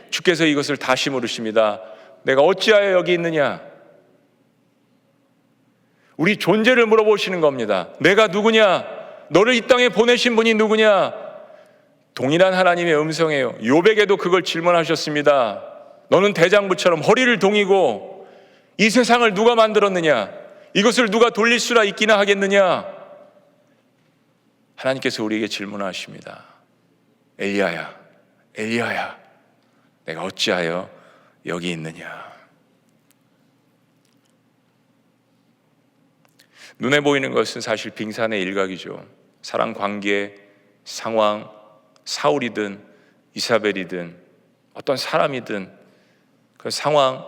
주께서 이것을 다시 물으십니다. 내가 어찌하여 여기 있느냐? 우리 존재를 물어보시는 겁니다. 내가 누구냐? 너를 이 땅에 보내신 분이 누구냐? 동일한 하나님의 음성이에요. 욥에게도 그걸 질문하셨습니다. 너는 대장부처럼 허리를 동이고 이 세상을 누가 만들었느냐? 이것을 누가 돌릴 수나 있기나 하겠느냐? 하나님께서 우리에게 질문하십니다. 엘리야야, 엘리야야, 내가 어찌하여 여기 있느냐? 눈에 보이는 것은 사실 빙산의 일각이죠. 사랑 관계, 상황, 사울이든 이사벨이든 어떤 사람이든 그 상황,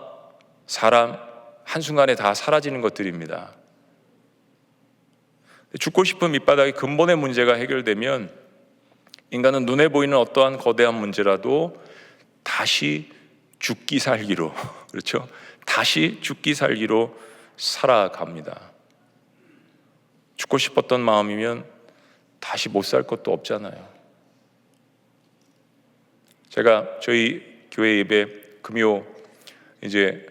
사람 한순간에 다 사라지는 것들입니다. 죽고 싶은 밑바닥의 근본의 문제가 해결되면 인간은 눈에 보이는 어떠한 거대한 문제라도 다시 죽기 살기로, 그렇죠? 다시 죽기 살기로 살아갑니다. 죽고 싶었던 마음이면 다시 못 살 것도 없잖아요. 제가 저희 교회 예배 금요 이제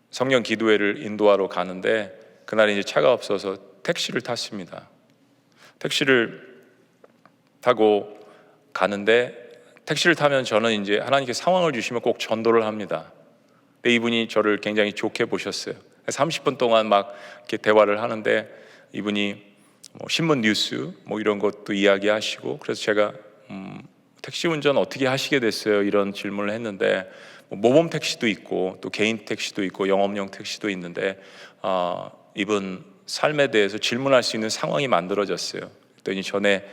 성령 기도회를 인도하러 가는데 그날 이제 차가 없어서 택시를 탔습니다. 택시를 타고 가는데 택시를 타면 저는 이제 하나님께 상황을 주시면 꼭 전도를 합니다. 근데 이분이 저를 굉장히 좋게 보셨어요. 30분 동안 막 이렇게 대화를 하는데 이분이 뭐 신문 뉴스 뭐 이런 것도 이야기하시고 그래서 제가 택시 운전 어떻게 하시게 됐어요? 이런 질문을 했는데 모범 택시도 있고 또 개인 택시도 있고 영업용 택시도 있는데 이분 삶에 대해서 질문할 수 있는 상황이 만들어졌어요. 그랬더니 전에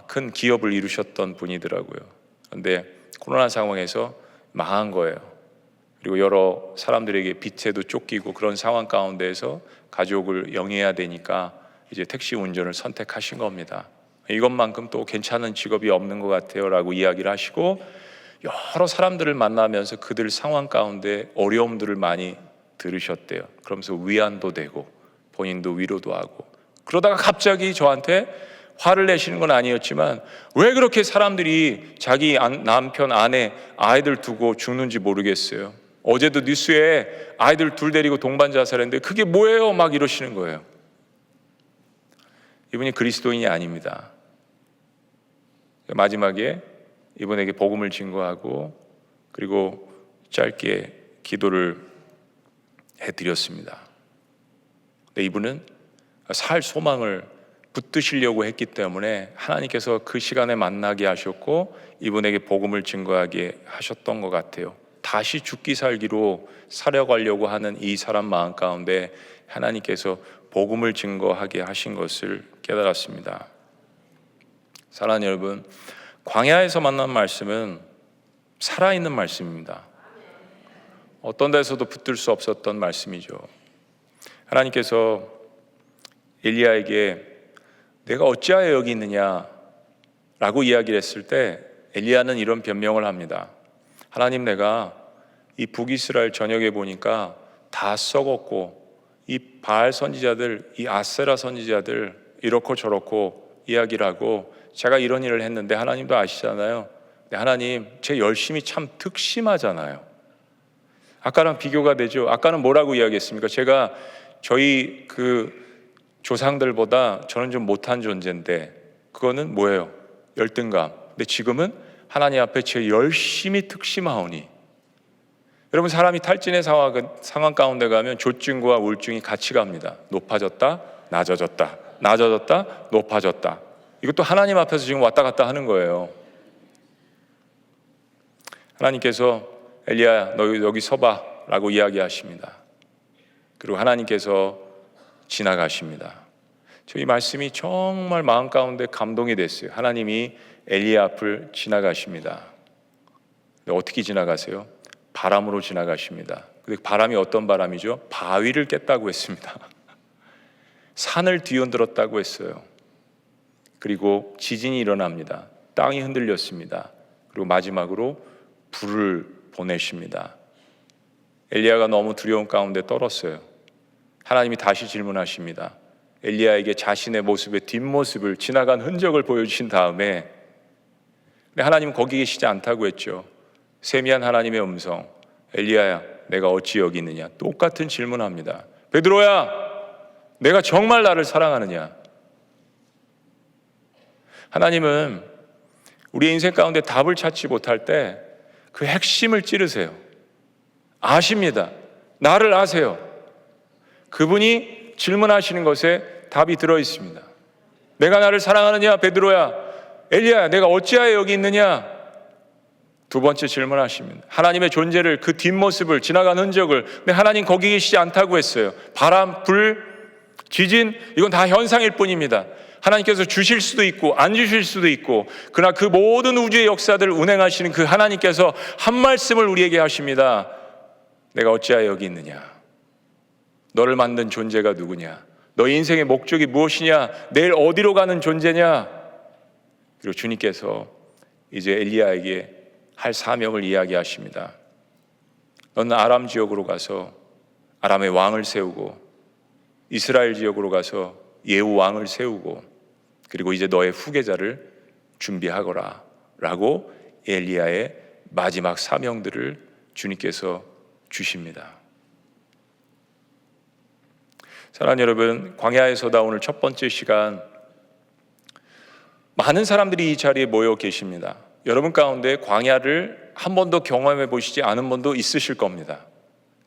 큰 기업을 이루셨던 분이더라고요. 그런데 코로나 상황에서 망한 거예요. 그리고 여러 사람들에게 빚에도 쫓기고 그런 상황 가운데에서 가족을 영위해야 되니까 이제 택시 운전을 선택하신 겁니다. 이것만큼 또 괜찮은 직업이 없는 것 같아요 라고 이야기를 하시고 여러 사람들을 만나면서 그들 상황 가운데 어려움들을 많이 들으셨대요. 그러면서 위안도 되고 본인도 위로도 하고 그러다가 갑자기 저한테 화를 내시는 건 아니었지만 왜 그렇게 사람들이 자기 남편, 아내, 아이들 두고 죽는지 모르겠어요. 어제도 뉴스에 아이들 둘 데리고 동반 자살했는데 그게 뭐예요? 막 이러시는 거예요. 이분이 그리스도인이 아닙니다. 마지막에 이분에게 복음을 증거하고 그리고 짧게 기도를 해드렸습니다. 근데 이분은 살 소망을 붙드시려고 했기 때문에 하나님께서 그 시간에 만나게 하셨고 이분에게 복음을 증거하게 하셨던 것 같아요. 다시 죽기 살기로 살아가려고 하는 이 사람 마음 가운데 하나님께서 복음을 증거하게 하신 것을 깨달았습니다. 사랑하는 여러분, 광야에서 만난 말씀은 살아있는 말씀입니다. 어떤 데서도 붙들 수 없었던 말씀이죠. 하나님께서 엘리야에게 내가 어찌하여 여기 있느냐 라고 이야기를 했을 때 엘리야는 이런 변명을 합니다. 하나님, 내가 이 북이스라엘 전역에 보니까 다 썩었고 이 바알 선지자들, 이 아세라 선지자들 이렇고 저렇고 이야기를 하고 제가 이런 일을 했는데 하나님도 아시잖아요. 근데 하나님, 제 열심이 참 특심하잖아요. 아까랑 비교가 되죠. 아까는 뭐라고 이야기했습니까? 제가 저희 그 조상들보다 저는 좀 못한 존재인데 그거는 뭐예요? 열등감. 근데 지금은 하나님 앞에 제 열심히 특심하오니. 여러분, 사람이 탈진의 상황 가운데 가면 조증과 우울증이 같이 갑니다. 높아졌다, 낮아졌다, 낮아졌다, 높아졌다. 이것도 하나님 앞에서 지금 왔다 갔다 하는 거예요. 하나님께서 엘리야야, 너 여기 서봐 라고 이야기하십니다. 그리고 하나님께서 지나가십니다. 저 이 말씀이 정말 마음 가운데 감동이 됐어요. 하나님이 엘리야 앞을 지나가십니다. 근데 어떻게 지나가세요? 바람으로 지나가십니다. 근데 바람이 어떤 바람이죠? 바위를 깼다고 했습니다. 산을 뒤흔들었다고 했어요. 그리고 지진이 일어납니다. 땅이 흔들렸습니다. 그리고 마지막으로 불을 보내십니다. 엘리야가 너무 두려운 가운데 떨었어요. 하나님이 다시 질문하십니다. 엘리야에게 자신의 모습의 뒷모습을, 지나간 흔적을 보여주신 다음에, 근데 하나님은 거기 계시지 않다고 했죠. 세미한 하나님의 음성, 엘리야야, 내가 어찌 여기 있느냐? 똑같은 질문합니다. 베드로야, 내가 정말 나를 사랑하느냐? 하나님은 우리 인생 가운데 답을 찾지 못할 때 그 핵심을 찌르세요. 아십니다. 나를 아세요. 그분이 질문하시는 것에 답이 들어있습니다. 내가 나를 사랑하느냐? 베드로야, 엘리야야, 내가 어찌하여 여기 있느냐? 두 번째 질문하십니다. 하나님의 존재를, 그 뒷모습을, 지나간 흔적을. 근데 하나님 거기 계시지 않다고 했어요. 바람, 불, 지진, 이건 다 현상일 뿐입니다. 하나님께서 주실 수도 있고 안 주실 수도 있고, 그러나 그 모든 우주의 역사들을 운행하시는 그 하나님께서 한 말씀을 우리에게 하십니다. 내가 어찌하여 여기 있느냐? 너를 만든 존재가 누구냐? 너의 인생의 목적이 무엇이냐? 내일 어디로 가는 존재냐? 그리고 주님께서 이제 엘리야에게 할 사명을 이야기하십니다. 너는 아람 지역으로 가서 아람의 왕을 세우고, 이스라엘 지역으로 가서 예후 왕을 세우고, 그리고 이제 너의 후계자를 준비하거라 라고 엘리야의 마지막 사명들을 주님께서 주십니다. 사랑하는 여러분, 광야에서다 오늘 첫 번째 시간, 많은 사람들이 이 자리에 모여 계십니다. 여러분 가운데 광야를 한 번도 경험해 보시지 않은 분도 있으실 겁니다.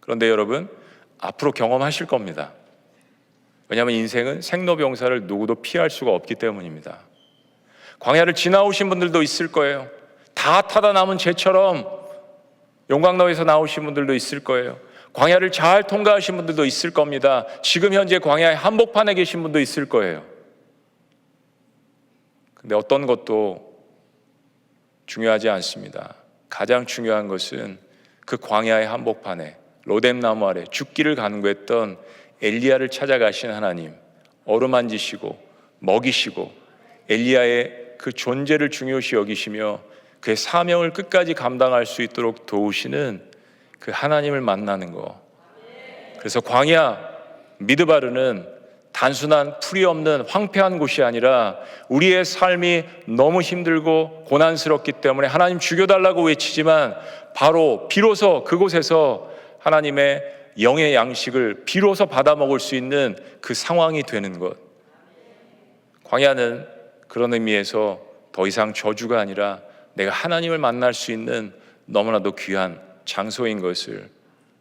그런데 여러분, 앞으로 경험하실 겁니다. 왜냐하면 인생은 생로병사를 누구도 피할 수가 없기 때문입니다. 광야를 지나오신 분들도 있을 거예요. 다 타다 남은 재처럼 용광로에서 나오신 분들도 있을 거예요. 광야를 잘 통과하신 분들도 있을 겁니다. 지금 현재 광야의 한복판에 계신 분도 있을 거예요. 근데 어떤 것도 중요하지 않습니다. 가장 중요한 것은 그 광야의 한복판에 로뎀나무 아래 죽기를 간구했던 엘리야를 찾아가신 하나님, 어루만지시고 먹이시고 엘리야의 그 존재를 중요시 여기시며 그의 사명을 끝까지 감당할 수 있도록 도우시는 그 하나님을 만나는 거. 그래서 광야, 미드바르는 단순한 풀이 없는 황폐한 곳이 아니라 우리의 삶이 너무 힘들고 고난스럽기 때문에 하나님 죽여달라고 외치지만 바로 비로소 그곳에서 하나님의 영의 양식을 비로소 받아 먹을 수 있는 그 상황이 되는 것. 광야는 그런 의미에서 더 이상 저주가 아니라 내가 하나님을 만날 수 있는 너무나도 귀한 장소인 것을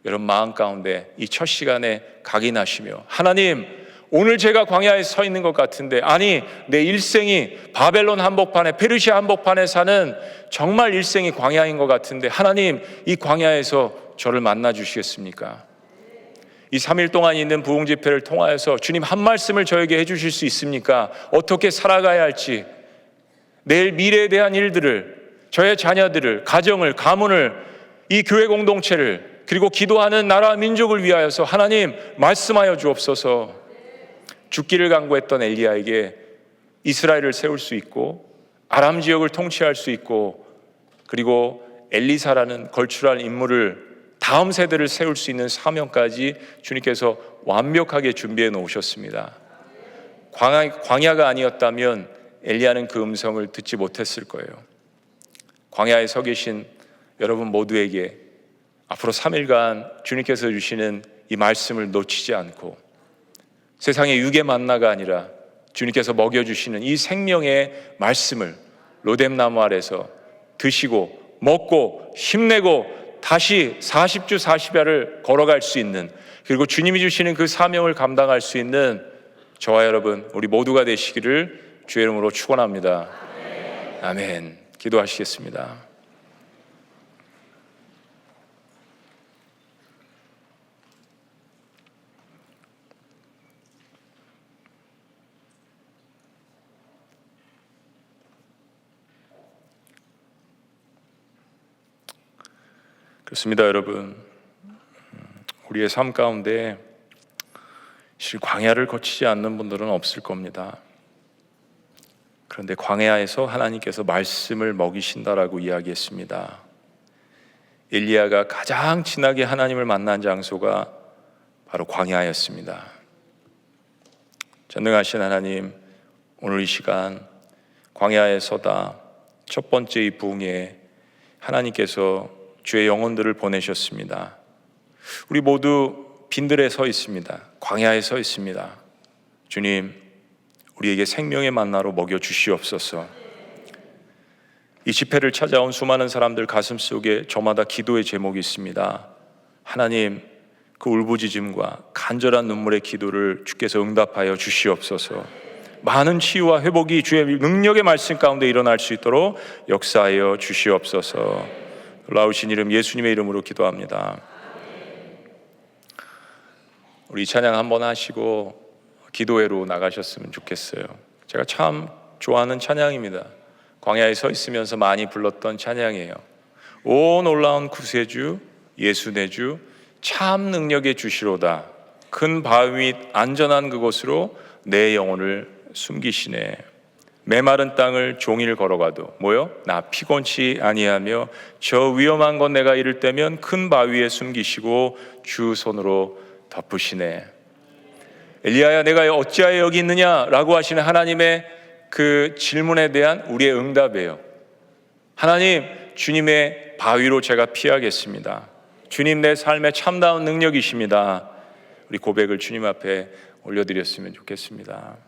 여러분 마음 가운데 이 첫 시간에 각인하시며, 하나님, 오늘 제가 광야에 서 있는 것 같은데, 아니 내 일생이 바벨론 한복판에, 페르시아 한복판에 사는 정말 일생이 광야인 것 같은데, 하나님 이 광야에서 저를 만나 주시겠습니까? 이 3일 동안 있는 부흥 집회를 통하여서 주님 한 말씀을 저에게 해주실 수 있습니까? 어떻게 살아가야 할지, 내일 미래에 대한 일들을, 저의 자녀들을, 가정을, 가문을, 이 교회 공동체를, 그리고 기도하는 나라와 민족을 위하여서 하나님 말씀하여 주옵소서. 죽기를 간구했던 엘리야에게 이스라엘을 세울 수 있고 아람 지역을 통치할 수 있고, 그리고 엘리사라는 걸출한 인물을, 다음 세대를 세울 수 있는 사명까지 주님께서 완벽하게 준비해 놓으셨습니다. 광야가 아니었다면 엘리야는 그 음성을 듣지 못했을 거예요. 광야에 서 계신 여러분 모두에게 앞으로 3일간 주님께서 주시는 이 말씀을 놓치지 않고 세상의 육의 만나가 아니라 주님께서 먹여주시는 이 생명의 말씀을 로뎀나무 아래서 드시고 먹고 힘내고 다시 40주 40야를 걸어갈 수 있는, 그리고 주님이 주시는 그 사명을 감당할 수 있는 저와 여러분 우리 모두가 되시기를 주의 이름으로 축원합니다. 아멘. 기도하시겠습니다. 그렇습니다, 여러분. 우리의 삶 가운데 실 광야를 거치지 않는 분들은 없을 겁니다. 그런데 광야에서 하나님께서 말씀을 먹이신다라고 이야기했습니다. 엘리야가 가장 진하게 하나님을 만난 장소가 바로 광야였습니다. 전능하신 하나님, 오늘 이 시간 광야에 서다 첫 번째 이 부흥에 하나님께서 주의 영혼들을 보내셨습니다. 우리 모두 빈들에 서 있습니다. 광야에 서 있습니다. 주님, 우리에게 생명의 만나로 먹여 주시옵소서. 이 집회를 찾아온 수많은 사람들 가슴 속에 저마다 기도의 제목이 있습니다. 하나님, 그 울부짖음과 간절한 눈물의 기도를 주께서 응답하여 주시옵소서. 많은 치유와 회복이 주의 능력의 말씀 가운데 일어날 수 있도록 역사하여 주시옵소서. 놀라우신 이름 예수님의 이름으로 기도합니다. 우리 찬양 한번 하시고 기도회로 나가셨으면 좋겠어요. 제가 참 좋아하는 찬양입니다. 광야에 서 있으면서 많이 불렀던 찬양이에요. 오 놀라운 구세주 예수 내 주 참 능력의 주시로다. 큰 바위 및 안전한 그곳으로 내 영혼을 숨기시네. 메마른 땅을 종일 걸어가도 뭐요? 나 피곤치 아니하며 저 위험한 곳 내가 이를 때면 큰 바위에 숨기시고 주 손으로 덮으시네. 엘리야야 내가 어찌하여 여기 있느냐라고 하시는 하나님의 그 질문에 대한 우리의 응답이에요. 하나님, 주님의 바위로 제가 피하겠습니다. 주님, 내 삶의 참다운 능력이십니다. 우리 고백을 주님 앞에 올려드렸으면 좋겠습니다.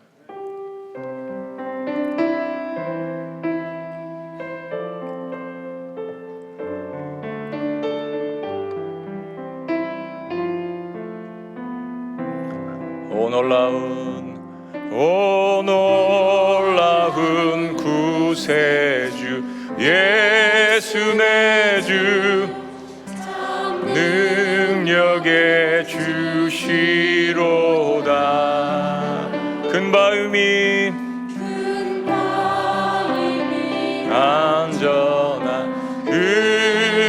오 놀라운 구세주 예수 내 주 능력의 주시로다. 큰 바위미 안전한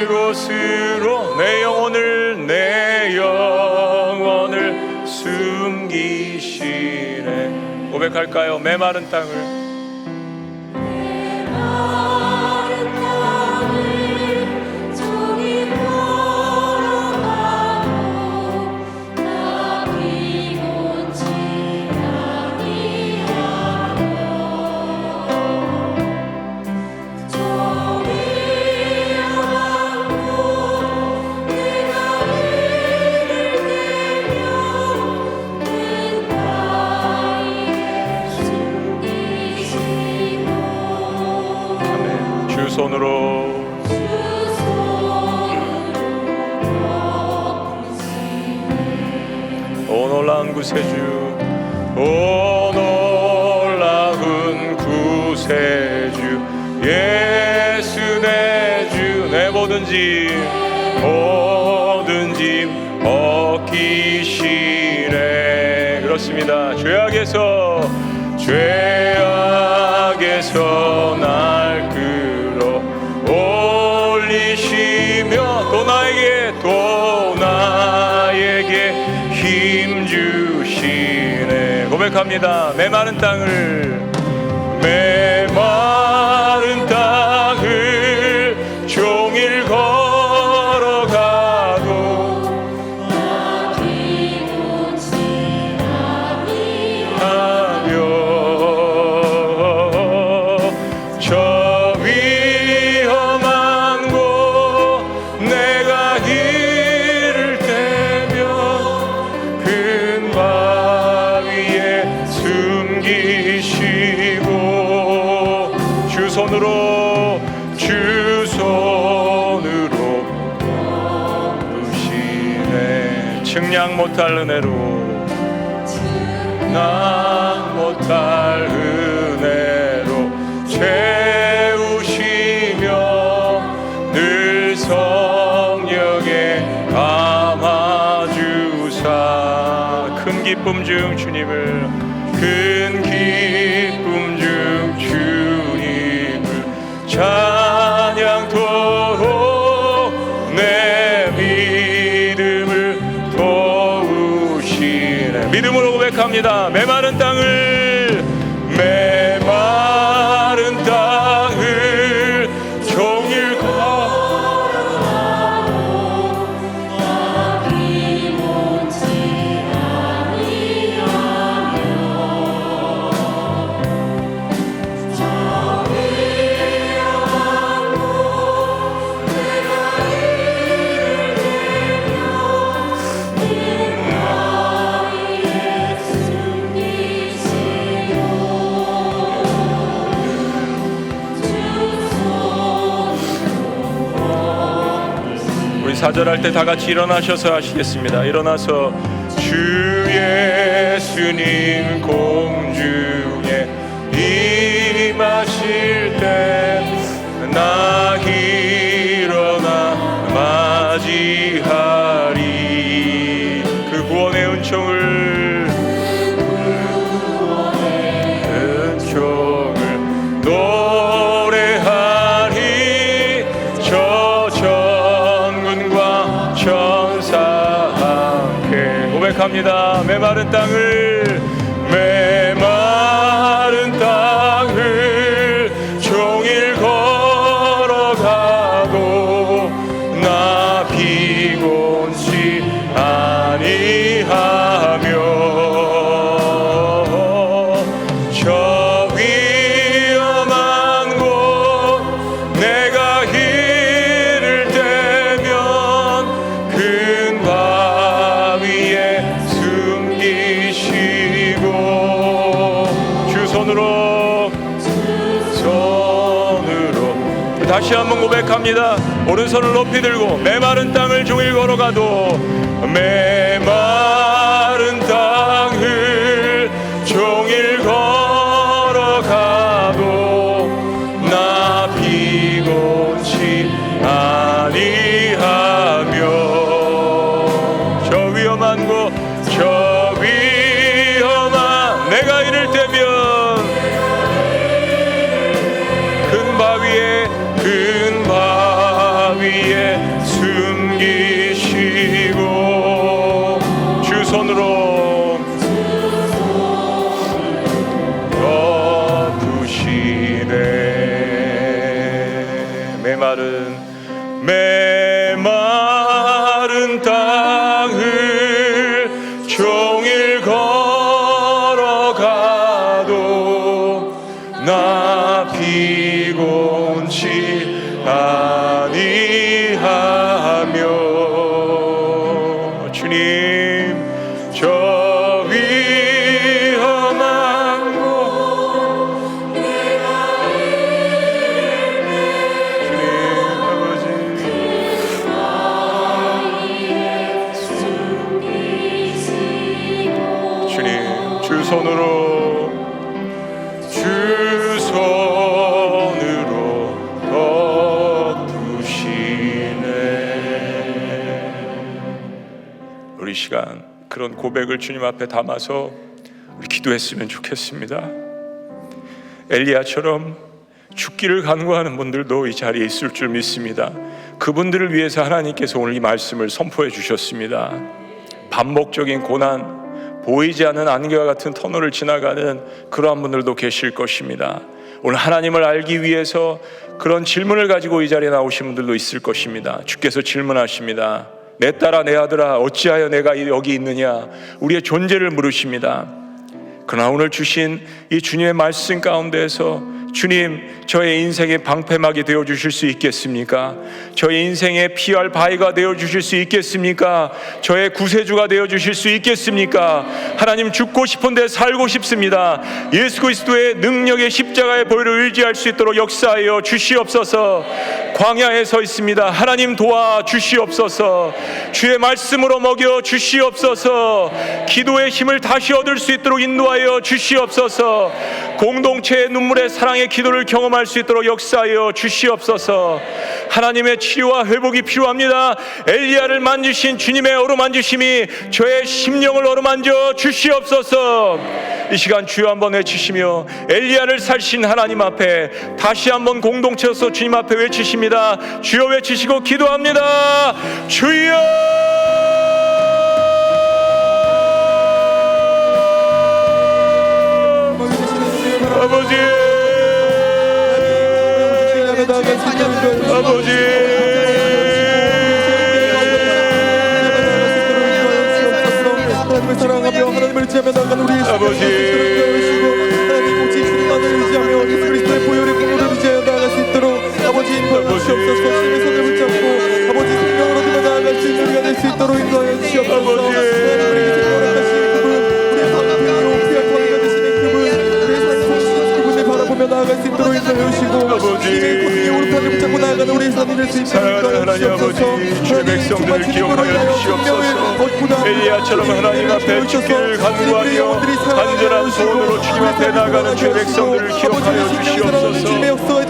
그곳으로 내 영혼을 숨기시네. 고백할까요? 메마른 땅을 종일 걸어가도 나 피곤치 아니하며 저 위험한 곳 내가 이를 때면 큰 바위에 숨기시고 주 손으로 오 놀라운 구세주 오 놀라운 구세주 예수 내 주 내 모든 짐 벗기시네. 그렇습니다. 죄악에서 날 끌어 올리시며 또 나에게 힘 주시네. 고백합니다. 메마른 땅을 종일 걸어가도 나 피곤치 아니하며 저 위험한 곳 내가 주 손으로 부시네. 측량 못할 은혜로 나 못할 은혜로 채우시며 늘 성령에 감아주사 큰 기쁨 중 주님을 큰 기쁨 중 주님을 찬양토록 내 믿음을 도우시네. 믿음으로 고백합니다. 메마른 땅을 메마른 땅을 종일 사절할 때 다 같이 일어나셔서 하시겠습니다. 일어나서 주 예수님 공중에 임하실 때 나 일어나 맞이하리. 그 구원의 은총을 노래하리. 저 전군과 천사 함께 고백합니다. 메마른 땅을 메마른 땅을 종일 걸어가도 나 피곤치 아니하며 저 위험한 곳 내가 이를 때면 큰 바위에 숨기시고 주 손으로 다시 한번 고백합니다. 오른손을 높이 들고 메마른 땅을 종일 걸어가도 메마른 땅을 종일 걸어가도 나 피곤치 아니하며 저 위험한 곳 저 위험한 내가 이를 때면 큰 바위에 숨기시고 주 손으로 덮으시네. 메마른 땅을 종일 걸어가도 나 피곤치 아니하며 주님 저 위험한 곳 내가 주님 아버지 주님 주 손으로 우리 시간 그런 고백을 주님 앞에 담아서 우리 기도했으면 좋겠습니다. 엘리야처럼 죽기를 간구하는 분들도 이 자리에 있을 줄 믿습니다. 그분들을 위해서 하나님께서 오늘 이 말씀을 선포해 주셨습니다. 반복적인 고난, 보이지 않는 안개와 같은 터널을 지나가는 그러한 분들도 계실 것입니다. 오늘 하나님을 알기 위해서 그런 질문을 가지고 이 자리에 나오신 분들도 있을 것입니다. 주께서 질문하십니다. 내 딸아 내 아들아 어찌하여 내가 여기 있느냐. 우리의 존재를 물으십니다. 그러나 오늘 주신 이 주님의 말씀 가운데에서 주님, 저의 인생의 방패막이 되어 주실 수 있겠습니까? 저의 인생의 피할 바위가 되어 주실 수 있겠습니까? 저의 구세주가 되어 주실 수 있겠습니까? 하나님, 죽고 싶은데 살고 싶습니다. 예수 그리스도의 능력의 십자가의 보혈을 의지할 수 있도록 역사하여 주시옵소서. 광야에 서 있습니다. 하나님, 도와 주시옵소서. 주의 말씀으로 먹여 주시옵소서. 기도의 힘을 다시 얻을 수 있도록 인도하여 주시옵소서. 공동체의 눈물의 사랑의 기도를 경험할 수 있도록 역사하여 주시옵소서. 하나님의 치료와 회복이 필요합니다. 엘리야를 만지신 주님의 어루만지심이 저의 심령을 어루만져 주시옵소서. 이 시간 주여 한번 외치시며 엘리야를 살신 하나님 앞에 다시 한번 공동체로서 주님 앞에 외치십니다. 주여 외치시고 기도합니다. 주여! 아버지, 아버지, 사랑하며 하나님을 의지하며 나가는 우리 아버지, 하나님 오직 주님만을 의지하며 예수 그리스도의 보혈의 공로를 의지하여 나아갈 수 있도록 아버지 인도하여 주시옵소서. 주님의 손을 붙잡고 아버지 생명을 얻으며 나아갈 수 있는 우리가 될 수 있도록 인도하여 주시옵소서. 우리에게 생명을 하신 그분, 우리의 방패요 피할 바위가 되시는 그분, 우리의 산성신 그분을 바라보며 나아갈 수 있도록 인도하여 주시고 주님의 고통의 오른팔을 붙잡고 나아가는 우리의 산이 될 수 있도록 사랑하는 인도하여 하나님 아버지, 주의 백성들을 기억하여 주시옵소서. 엘리야처럼 하나님 앞에 죽기를 간구하며 간절한 소원으로 주님 앞에 나가는 주의 백성들을 기억하여 주시옵소서.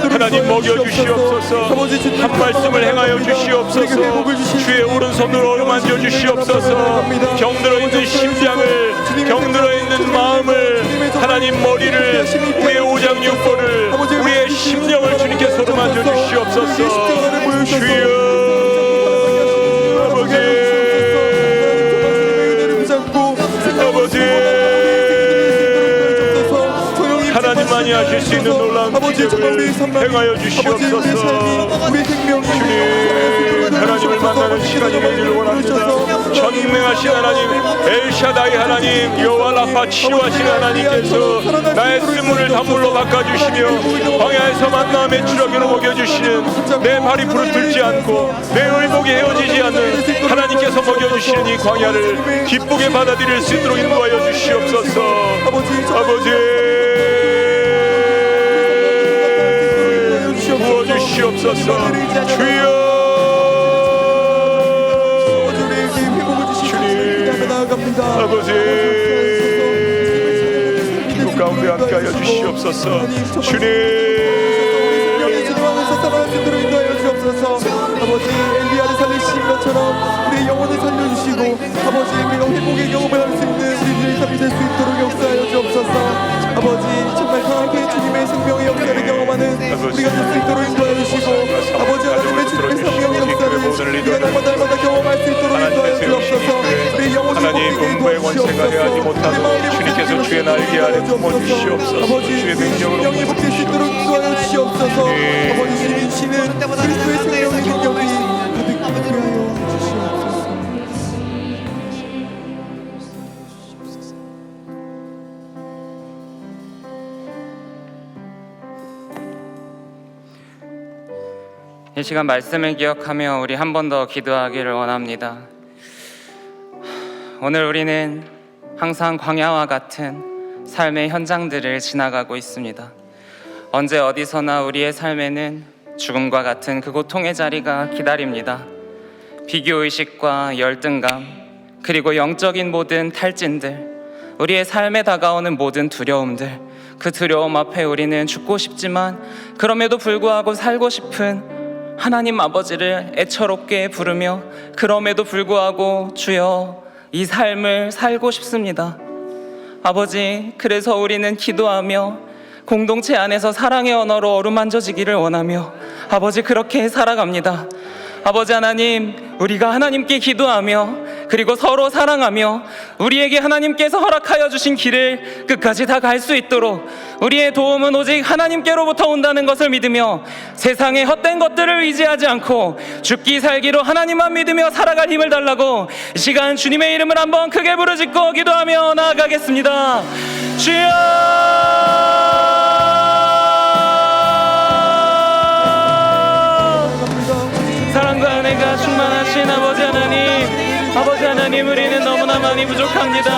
하나님 먹여 주시옵소서. 한 말씀을 행하여 주시옵소서. 주의 오른손으로 어루만져 주시옵소서. 병들어 있는 심장을, 병들어 있는 마음을, 하나님 머리를, 우리의 오장육부를, 우리의 심령을 주님께서 어루만져 주시옵소서. 주여 아버지, 아버지, 하나님만이 하실 수 있는 놀라운 기적을 행하여 주시옵소서. 주님, 하나님을 만나는 시간이 되기를 원합니다. 전능하신 하나님, 엘샤다이 하나님, 여호와 라파 치유하신 하나님께서 나의 쓴물을 단물로 바꿔주시며 광야에서 만나 메추라기로 먹여주시는, 내 발이 부르틀지 않고 내 의복이 헤어지지 않는 하나님께서 먹여주시는 이 광야를 기쁘게 받아들일 수 있도록 인도하여 주시옵소서. 아버지, 부어주시옵소서. 주여, 아버지, 기도 가운데 함께하여 주시옵소서. 주님, 아버지, 엘리야를 살리신 것처럼 우리의 영혼을 살려주시고 아버지, 우리가 회복의 경험을 할 수 있는 우리들의 삶이 될 수 있도록 역사하여 주옵소서. 아버지, 정말 강하게 주님의 생명의 역사를 경험하는 우리가 될 수 있도록 인도하여 주시고 아버지, 하나님의 주님의 생명의 역사를 우리가 날마다 경험할 수 있도록 인도하여 주옵소서. 우리의 영혼을 하나님, 음부의 권세가 대하지 못하도록 주님께서 주의 날개 아래 품어주시옵소서. 아버지, 주의 능력으로 영이 복될 수 있도록 인도하여 주시옵소서. 아버지, 주님이시는 그리스도의 생명의 능력이 가득 하여 주시옵소서. 이 시간 말씀을 기억하며 우리 한 번 더 기도하기를 원합니다. 오늘 우리는 항상 광야와 같은 삶의 현장들을 지나가고 있습니다. 언제 어디서나 우리의 삶에는 죽음과 같은 그 고통의 자리가 기다립니다. 비교의식과 열등감, 그리고 영적인 모든 탈진들, 우리의 삶에 다가오는 모든 두려움들, 그 두려움 앞에 우리는 죽고 싶지만 그럼에도 불구하고 살고 싶은 하나님 아버지를 애처롭게 부르며 그럼에도 불구하고 주여 이 삶을 살고 싶습니다. 아버지, 그래서 우리는 기도하며 공동체 안에서 사랑의 언어로 어루만져지기를 원하며 아버지, 그렇게 살아갑니다. 아버지 하나님, 우리가 하나님께 기도하며 그리고 서로 사랑하며 우리에게 하나님께서 허락하여 주신 길을 끝까지 다 갈 수 있도록 우리의 도움은 오직 하나님께로부터 온다는 것을 믿으며 세상의 헛된 것들을 의지하지 않고 죽기 살기로 하나님만 믿으며 살아갈 힘을 달라고 이 시간 주님의 이름을 한번 크게 부르짖고 기도하며 나아가겠습니다. 주여, 주시는 아버지 하나님 우리는 너무나 많이 부족합니다.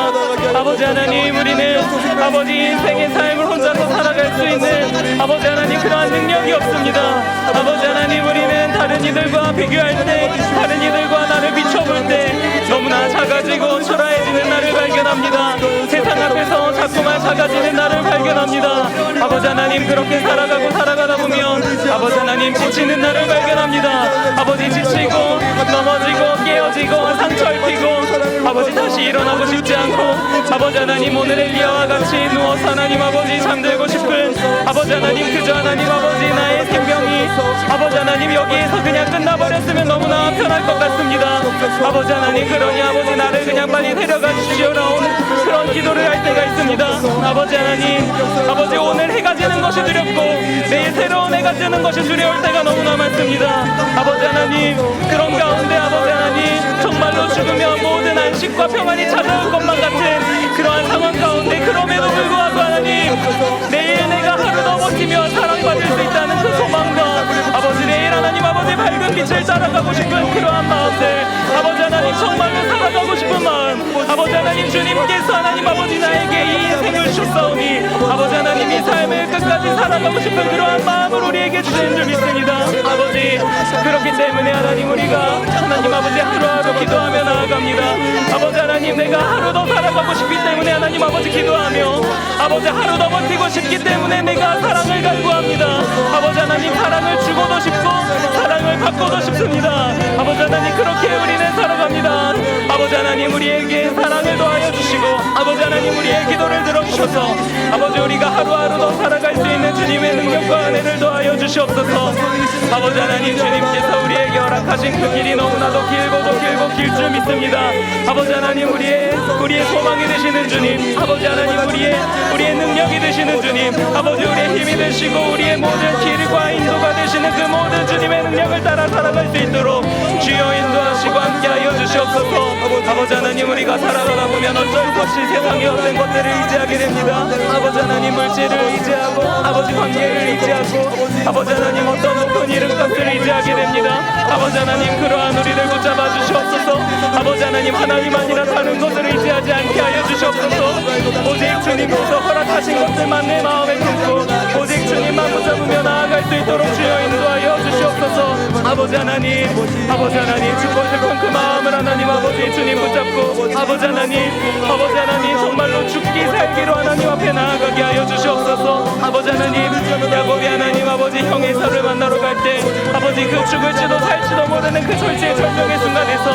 아버지 하나님 우리는 아버지 인생의 삶을 혼자서 살아갈 수 있는 아버지 하나님 그러한 능력이 없습니다. 아버지 하나님 우리는 다른 이들과 비교할 때 다른 이들과 나를 비춰볼 때 너무나 작아지고 초라해지는 나를 발견합니다. 세상 앞에서 자꾸만 작아지는 나를 발견합니다. 아버지 하나님 그렇게 살아가다 보면 아버지 하나님 지치는 나를 발견합니다. 아버지 지치고 넘어지고 깨어지고 상처 입히고 아버지 다시 일어나고 싶지 않고 아버지 하나님 오늘 엘리야와 같이 누워서 하나님 아버지 잠들고 싶은 아버지 하나님 그저 하나님 아버지 나의 생명이 아버지 하나님 여기에서 그냥 끝나버렸으면 너무나 편할 것 같습니다. 아버지 하나님 그러니 아버지 나를 그냥 빨리 데려가 주시오라온 그런 기도를 할 때가 있습니다. 아버지 하나님 아버지 오늘 해가 지는 것이 두렵고 내일 새로운 해가 뜨는 것이 두려울 때가 너무나 많습니다. 아버지 하나님 그런 가운데 아버지 하나님 정말로 죽으면 모든 안식과 평안이 찾아올 것만 같은 그러한 상황 가운데 그럼에도 불구하고 하나님 내일 내가 하루 더 버티며 사랑받을 수 있다는 그 소망과 아버지 내일 하나님 아버지 밝은 빛을 따라가고 싶은 그러한 마음들 아버지 하나님 정말로 살아가고 싶은 마음 아버지 하나님 주님께서 하나님 아버지 나에게 이 인생을 주사오니 아버지 하나님 이 삶을 끝까지 살아가고 싶은 그러한 마음을 우리에게 주시는 줄 믿습니다. 아버지 그렇기 때문에 하나님 우리가 하나님 아버지 하루하루 기도하며 나아갑니다. 아버지 하나님 내가 하루 더 살아가고 싶기 때문에 하나님 아버지 기도하며 아버지 하루 더 버티고 싶기 때문에 내가 사랑을 간구합니다. 아버지 하나님 사랑을 주고도 싶고 사랑을 받고도 싶습니다. 아버지 하나님 그렇게 우리는 살아갑니다. 아버지 하나님 우리에게 사랑을 더하여 주시고 아버지 하나님 우리의 기도를 들어주셔서 아버지 우리가 하루하루 더 살아갈 수 있는 주님의 능력과 은혜를 더하여 주시옵소서. 아버지 하나님 주님께서 우리에게 허락하신 그 길이 너무나도 길고 길 줄 믿습니다. 아버지 하나님 우리의 소망이 되시는 주님 아버지 하나님 우리의 능력이 되시는 주님 아버지 우리의 힘이 되시고 우리의 모든 길과 인도가 되시는 그 모든 주님의 능력을 따라 살아갈 수 있도록 주여 인도하시고 함께하여 주시옵소서. 아버지 하나님 우리가 살아가다 보면 어쩔 수 없이 세상의 어떤 것들을 의지하게 됩니다. 아버지 하나님 물질을 의지하고 아버지 관계를 의지하고 아버지 하나님 어떤 높은 이름값을 의지하게 됩니다. 아버지 하나님 그러한 우리를 붙잡아 주시옵소서. 아버지 하나님 아니라 다른 것을 의지하지 않게 하여 주시옵소서. 오직 주님께서 허락하신 것들만 내 마음에 품고 오직 주님만 붙잡으며 나아갈 수 있도록 주여 인도하여 주시옵소서. 아버지 하나님 죽고 싶은 그 마음을 하나님 아버지 주님 붙잡고 아버지 하나님 정말로 죽기 살기로 하나님 앞에 나아가게 하여 주시옵소서. 아버지 하나님 야곱이 하나님 아버지 형 에사를 만나러 갈 때 아버지 그 죽을지도 살지도 모르는 그 절제의 절명의 순간에서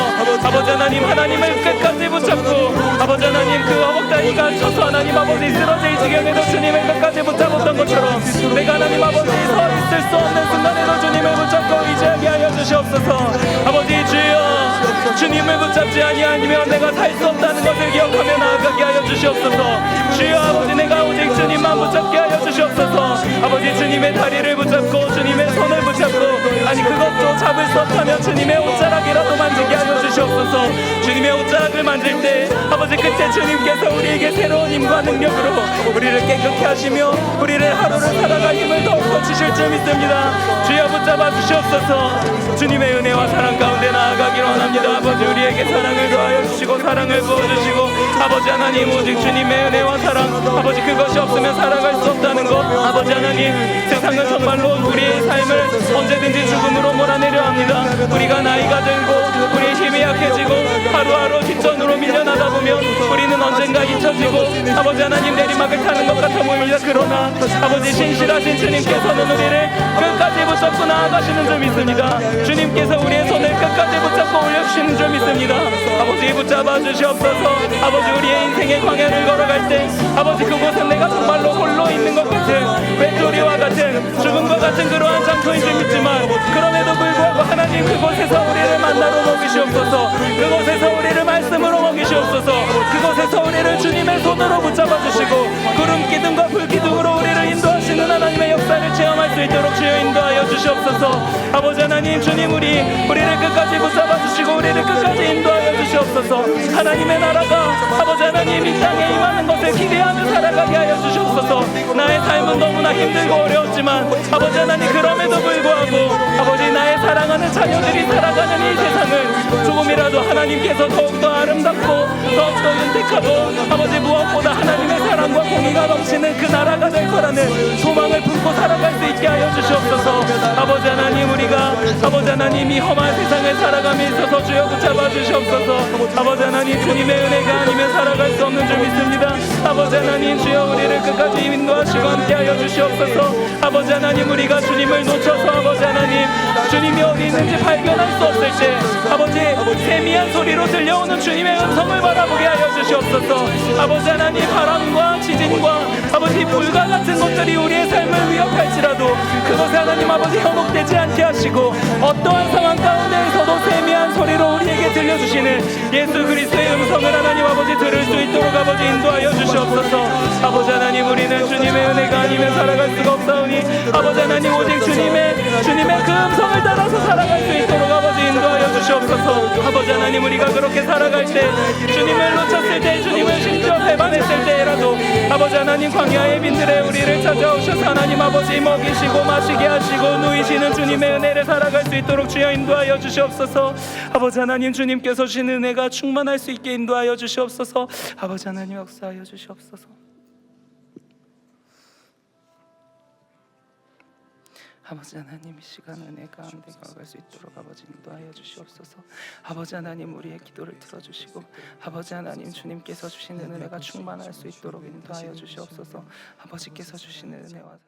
아버지 하나님을 끝까지 붙잡고 아버지 하나님 그 허벅다리가 쳐서 하나님 아버지 쓰러질 지경에도 주님을 끝까지 붙잡았던 것처럼 내가 하나님 아버지 서 있을 수 없는 순간에도 주님을 붙잡고 의지하게 하여 주시옵소서. 아버지 주여 주님을 붙잡지 아니하면 내가 살 수 없다는 것을 기억하며 나아가게 하여 주시옵소서. 주여 아버지 내가 오직 주님만 붙잡게 하여 주시옵소서. 아버지 주님의 다리를 붙잡고 주님의 손을 붙잡고 아니 그것도 잡을 수 없다면 주님의 옷자락이라도 만지게 하여 주시옵소서. 주님의 옷자락을 만질 때 아버지 그때 주님께서 우리에게 새로운 힘과 능력으로 우리를 깨끗게 하시며 우리를 하루를 살아갈 힘을 더욱더 주실 줄 믿습니다. 주여 붙잡아 주시옵소서. 주님의 은혜와 사랑 가운데 나아가기로 원합니다. 아버지 우리에게 사랑을 더하여 주시고 사랑을 부어주시고 아버지 하나님 오직 주님의 은혜와 사랑 아버지 그것이 없으면 살아갈 수 없다는 것 아버지 하나님 세상은 정말로 우리의 삶을 언제든지 죽음으로 몰아내려 합니다. 우리가 나이가 들고 우리의 힘이 약해지고 하루하루 뒷전으로 밀려나다 보면 우리는 언젠가 잊혀지고 아버지 하나님 내리막을 타는 것 같아 보입니다. 그러나 아버지 신실하신 주님께서는 우리를 끝까지 붙잡고 나아가시는 줄 믿습니다. 주님께서 우리의 손을 끝까지 붙잡고 올려주시는 줄 믿습니다. 아버지 붙잡아 주시옵소서. 아버지 우리의 인생의 광야를 걸어갈 때 아버지 그곳은 내가 정말로 홀로 있는 것 같은 외톨이와 같은 죽음과 같은 그러한 장소인 줄 믿지만 그럼에도 불구하고 하나님 그곳에서 우리를 만나러 먹이시옵소서. 그곳에서 우리를 말씀으로 먹이시옵소서. 그곳에서 우리를 주님의 손으로 붙잡아 주시고 구름 기둥과 불 기둥으로 우리를 인도하시는 하나님의 역사를 체험할 수 있도록 주여 인도하여 주시옵소서. 아버지 하나님 주님 우리를 끝까지 붙잡아 주시고 우리를 끝까지 인도하여 주시옵소서. 하나님의 나라가 아버지 하나님 이 땅에 임하는 것을 기대하며 살아가게 하여 주시옵소서. 나의 삶은 너무나 힘들고 어려웠지만 아버지 하나님 그럼에도 불구하고 아버지 나의 사랑하는 자녀들이 살아가는 이 세상을 조금이라도 하나님께서 더욱더 아름답고 더욱더 윤택하고 아버지 무엇보다 하나님의 사랑과 공의가 넘치는 그 나라가 될 거라는 소망을 품고 살아갈 수 있게 하여 주시옵소서. 아버지 하나님, 우리가 아버지 하나님 이 험한 세상을 살아감에 있어서 주여 붙잡아 주시옵소서. 아버지 하나님, 주님의 은혜가 아니면 살아갈 수 없는 줄 믿습니다. 아버지 하나님, 주여 우리를 끝까지 인도하시고 함께 하여 주시옵소서. 아버지 하나님, 우리가 주님을 놓쳐서 아버지 하나님 주님이 어디 있는지 발견할 수 없을 때 아버지 세미한 소리로 들려오는 주님의 음성을 바라보게 하여 주시옵소서. 아버지 하나님, 바람과 지진과 아버지 불과 같은 것들이 우리의 삶을 위협할지라도 그것에 하나님 아버지 현혹되지 않게 하시고 어떠한 상황 가운데에서도 세미한 소리로 우리에게 들려주시는 예수 그리스도의 음성을 하나님 아버지 들을 수 있도록 아버지 인도하여 주시옵소서. 아버지 하나님, 우리는 주님의 은혜가 아니면 살아갈 수가 없사오니 아버지 하나님, 오직 주님의 그 음성을 따라서 살아갈 수 있도록 아버지 인도하여 주시옵소서. 아버지 하나님, 우리가 그렇게 살아갈 때 주님을 놓쳤을 때 주님을 심지어 배반했을 때라도 아버지 하나님 광야의 빈들에 우리를 찾아오셔서 하나님 아버지 먹이시고 마시게 하시고 누이시는 주님의 은혜를 살아갈 수 있도록 주여 인도하여 주시옵소서. 아버지 하나님, 주님께서 주신 은혜가 충만할 수 있게 인도하여 주시옵소서. 아버지 하나님, 역사하여 주시옵소서. 아버지 하나님, 이 시간 은혜 가운데 걸어갈 수 있도록 아버지 인도하여 주시옵소서. 아버지 하나님, 우리의 기도를 들어주시고 아버지 하나님, 주님께서 주시는 은혜가 충만할 수 있도록 인도하여 주시옵소서. 아버지께서 주시는 은혜와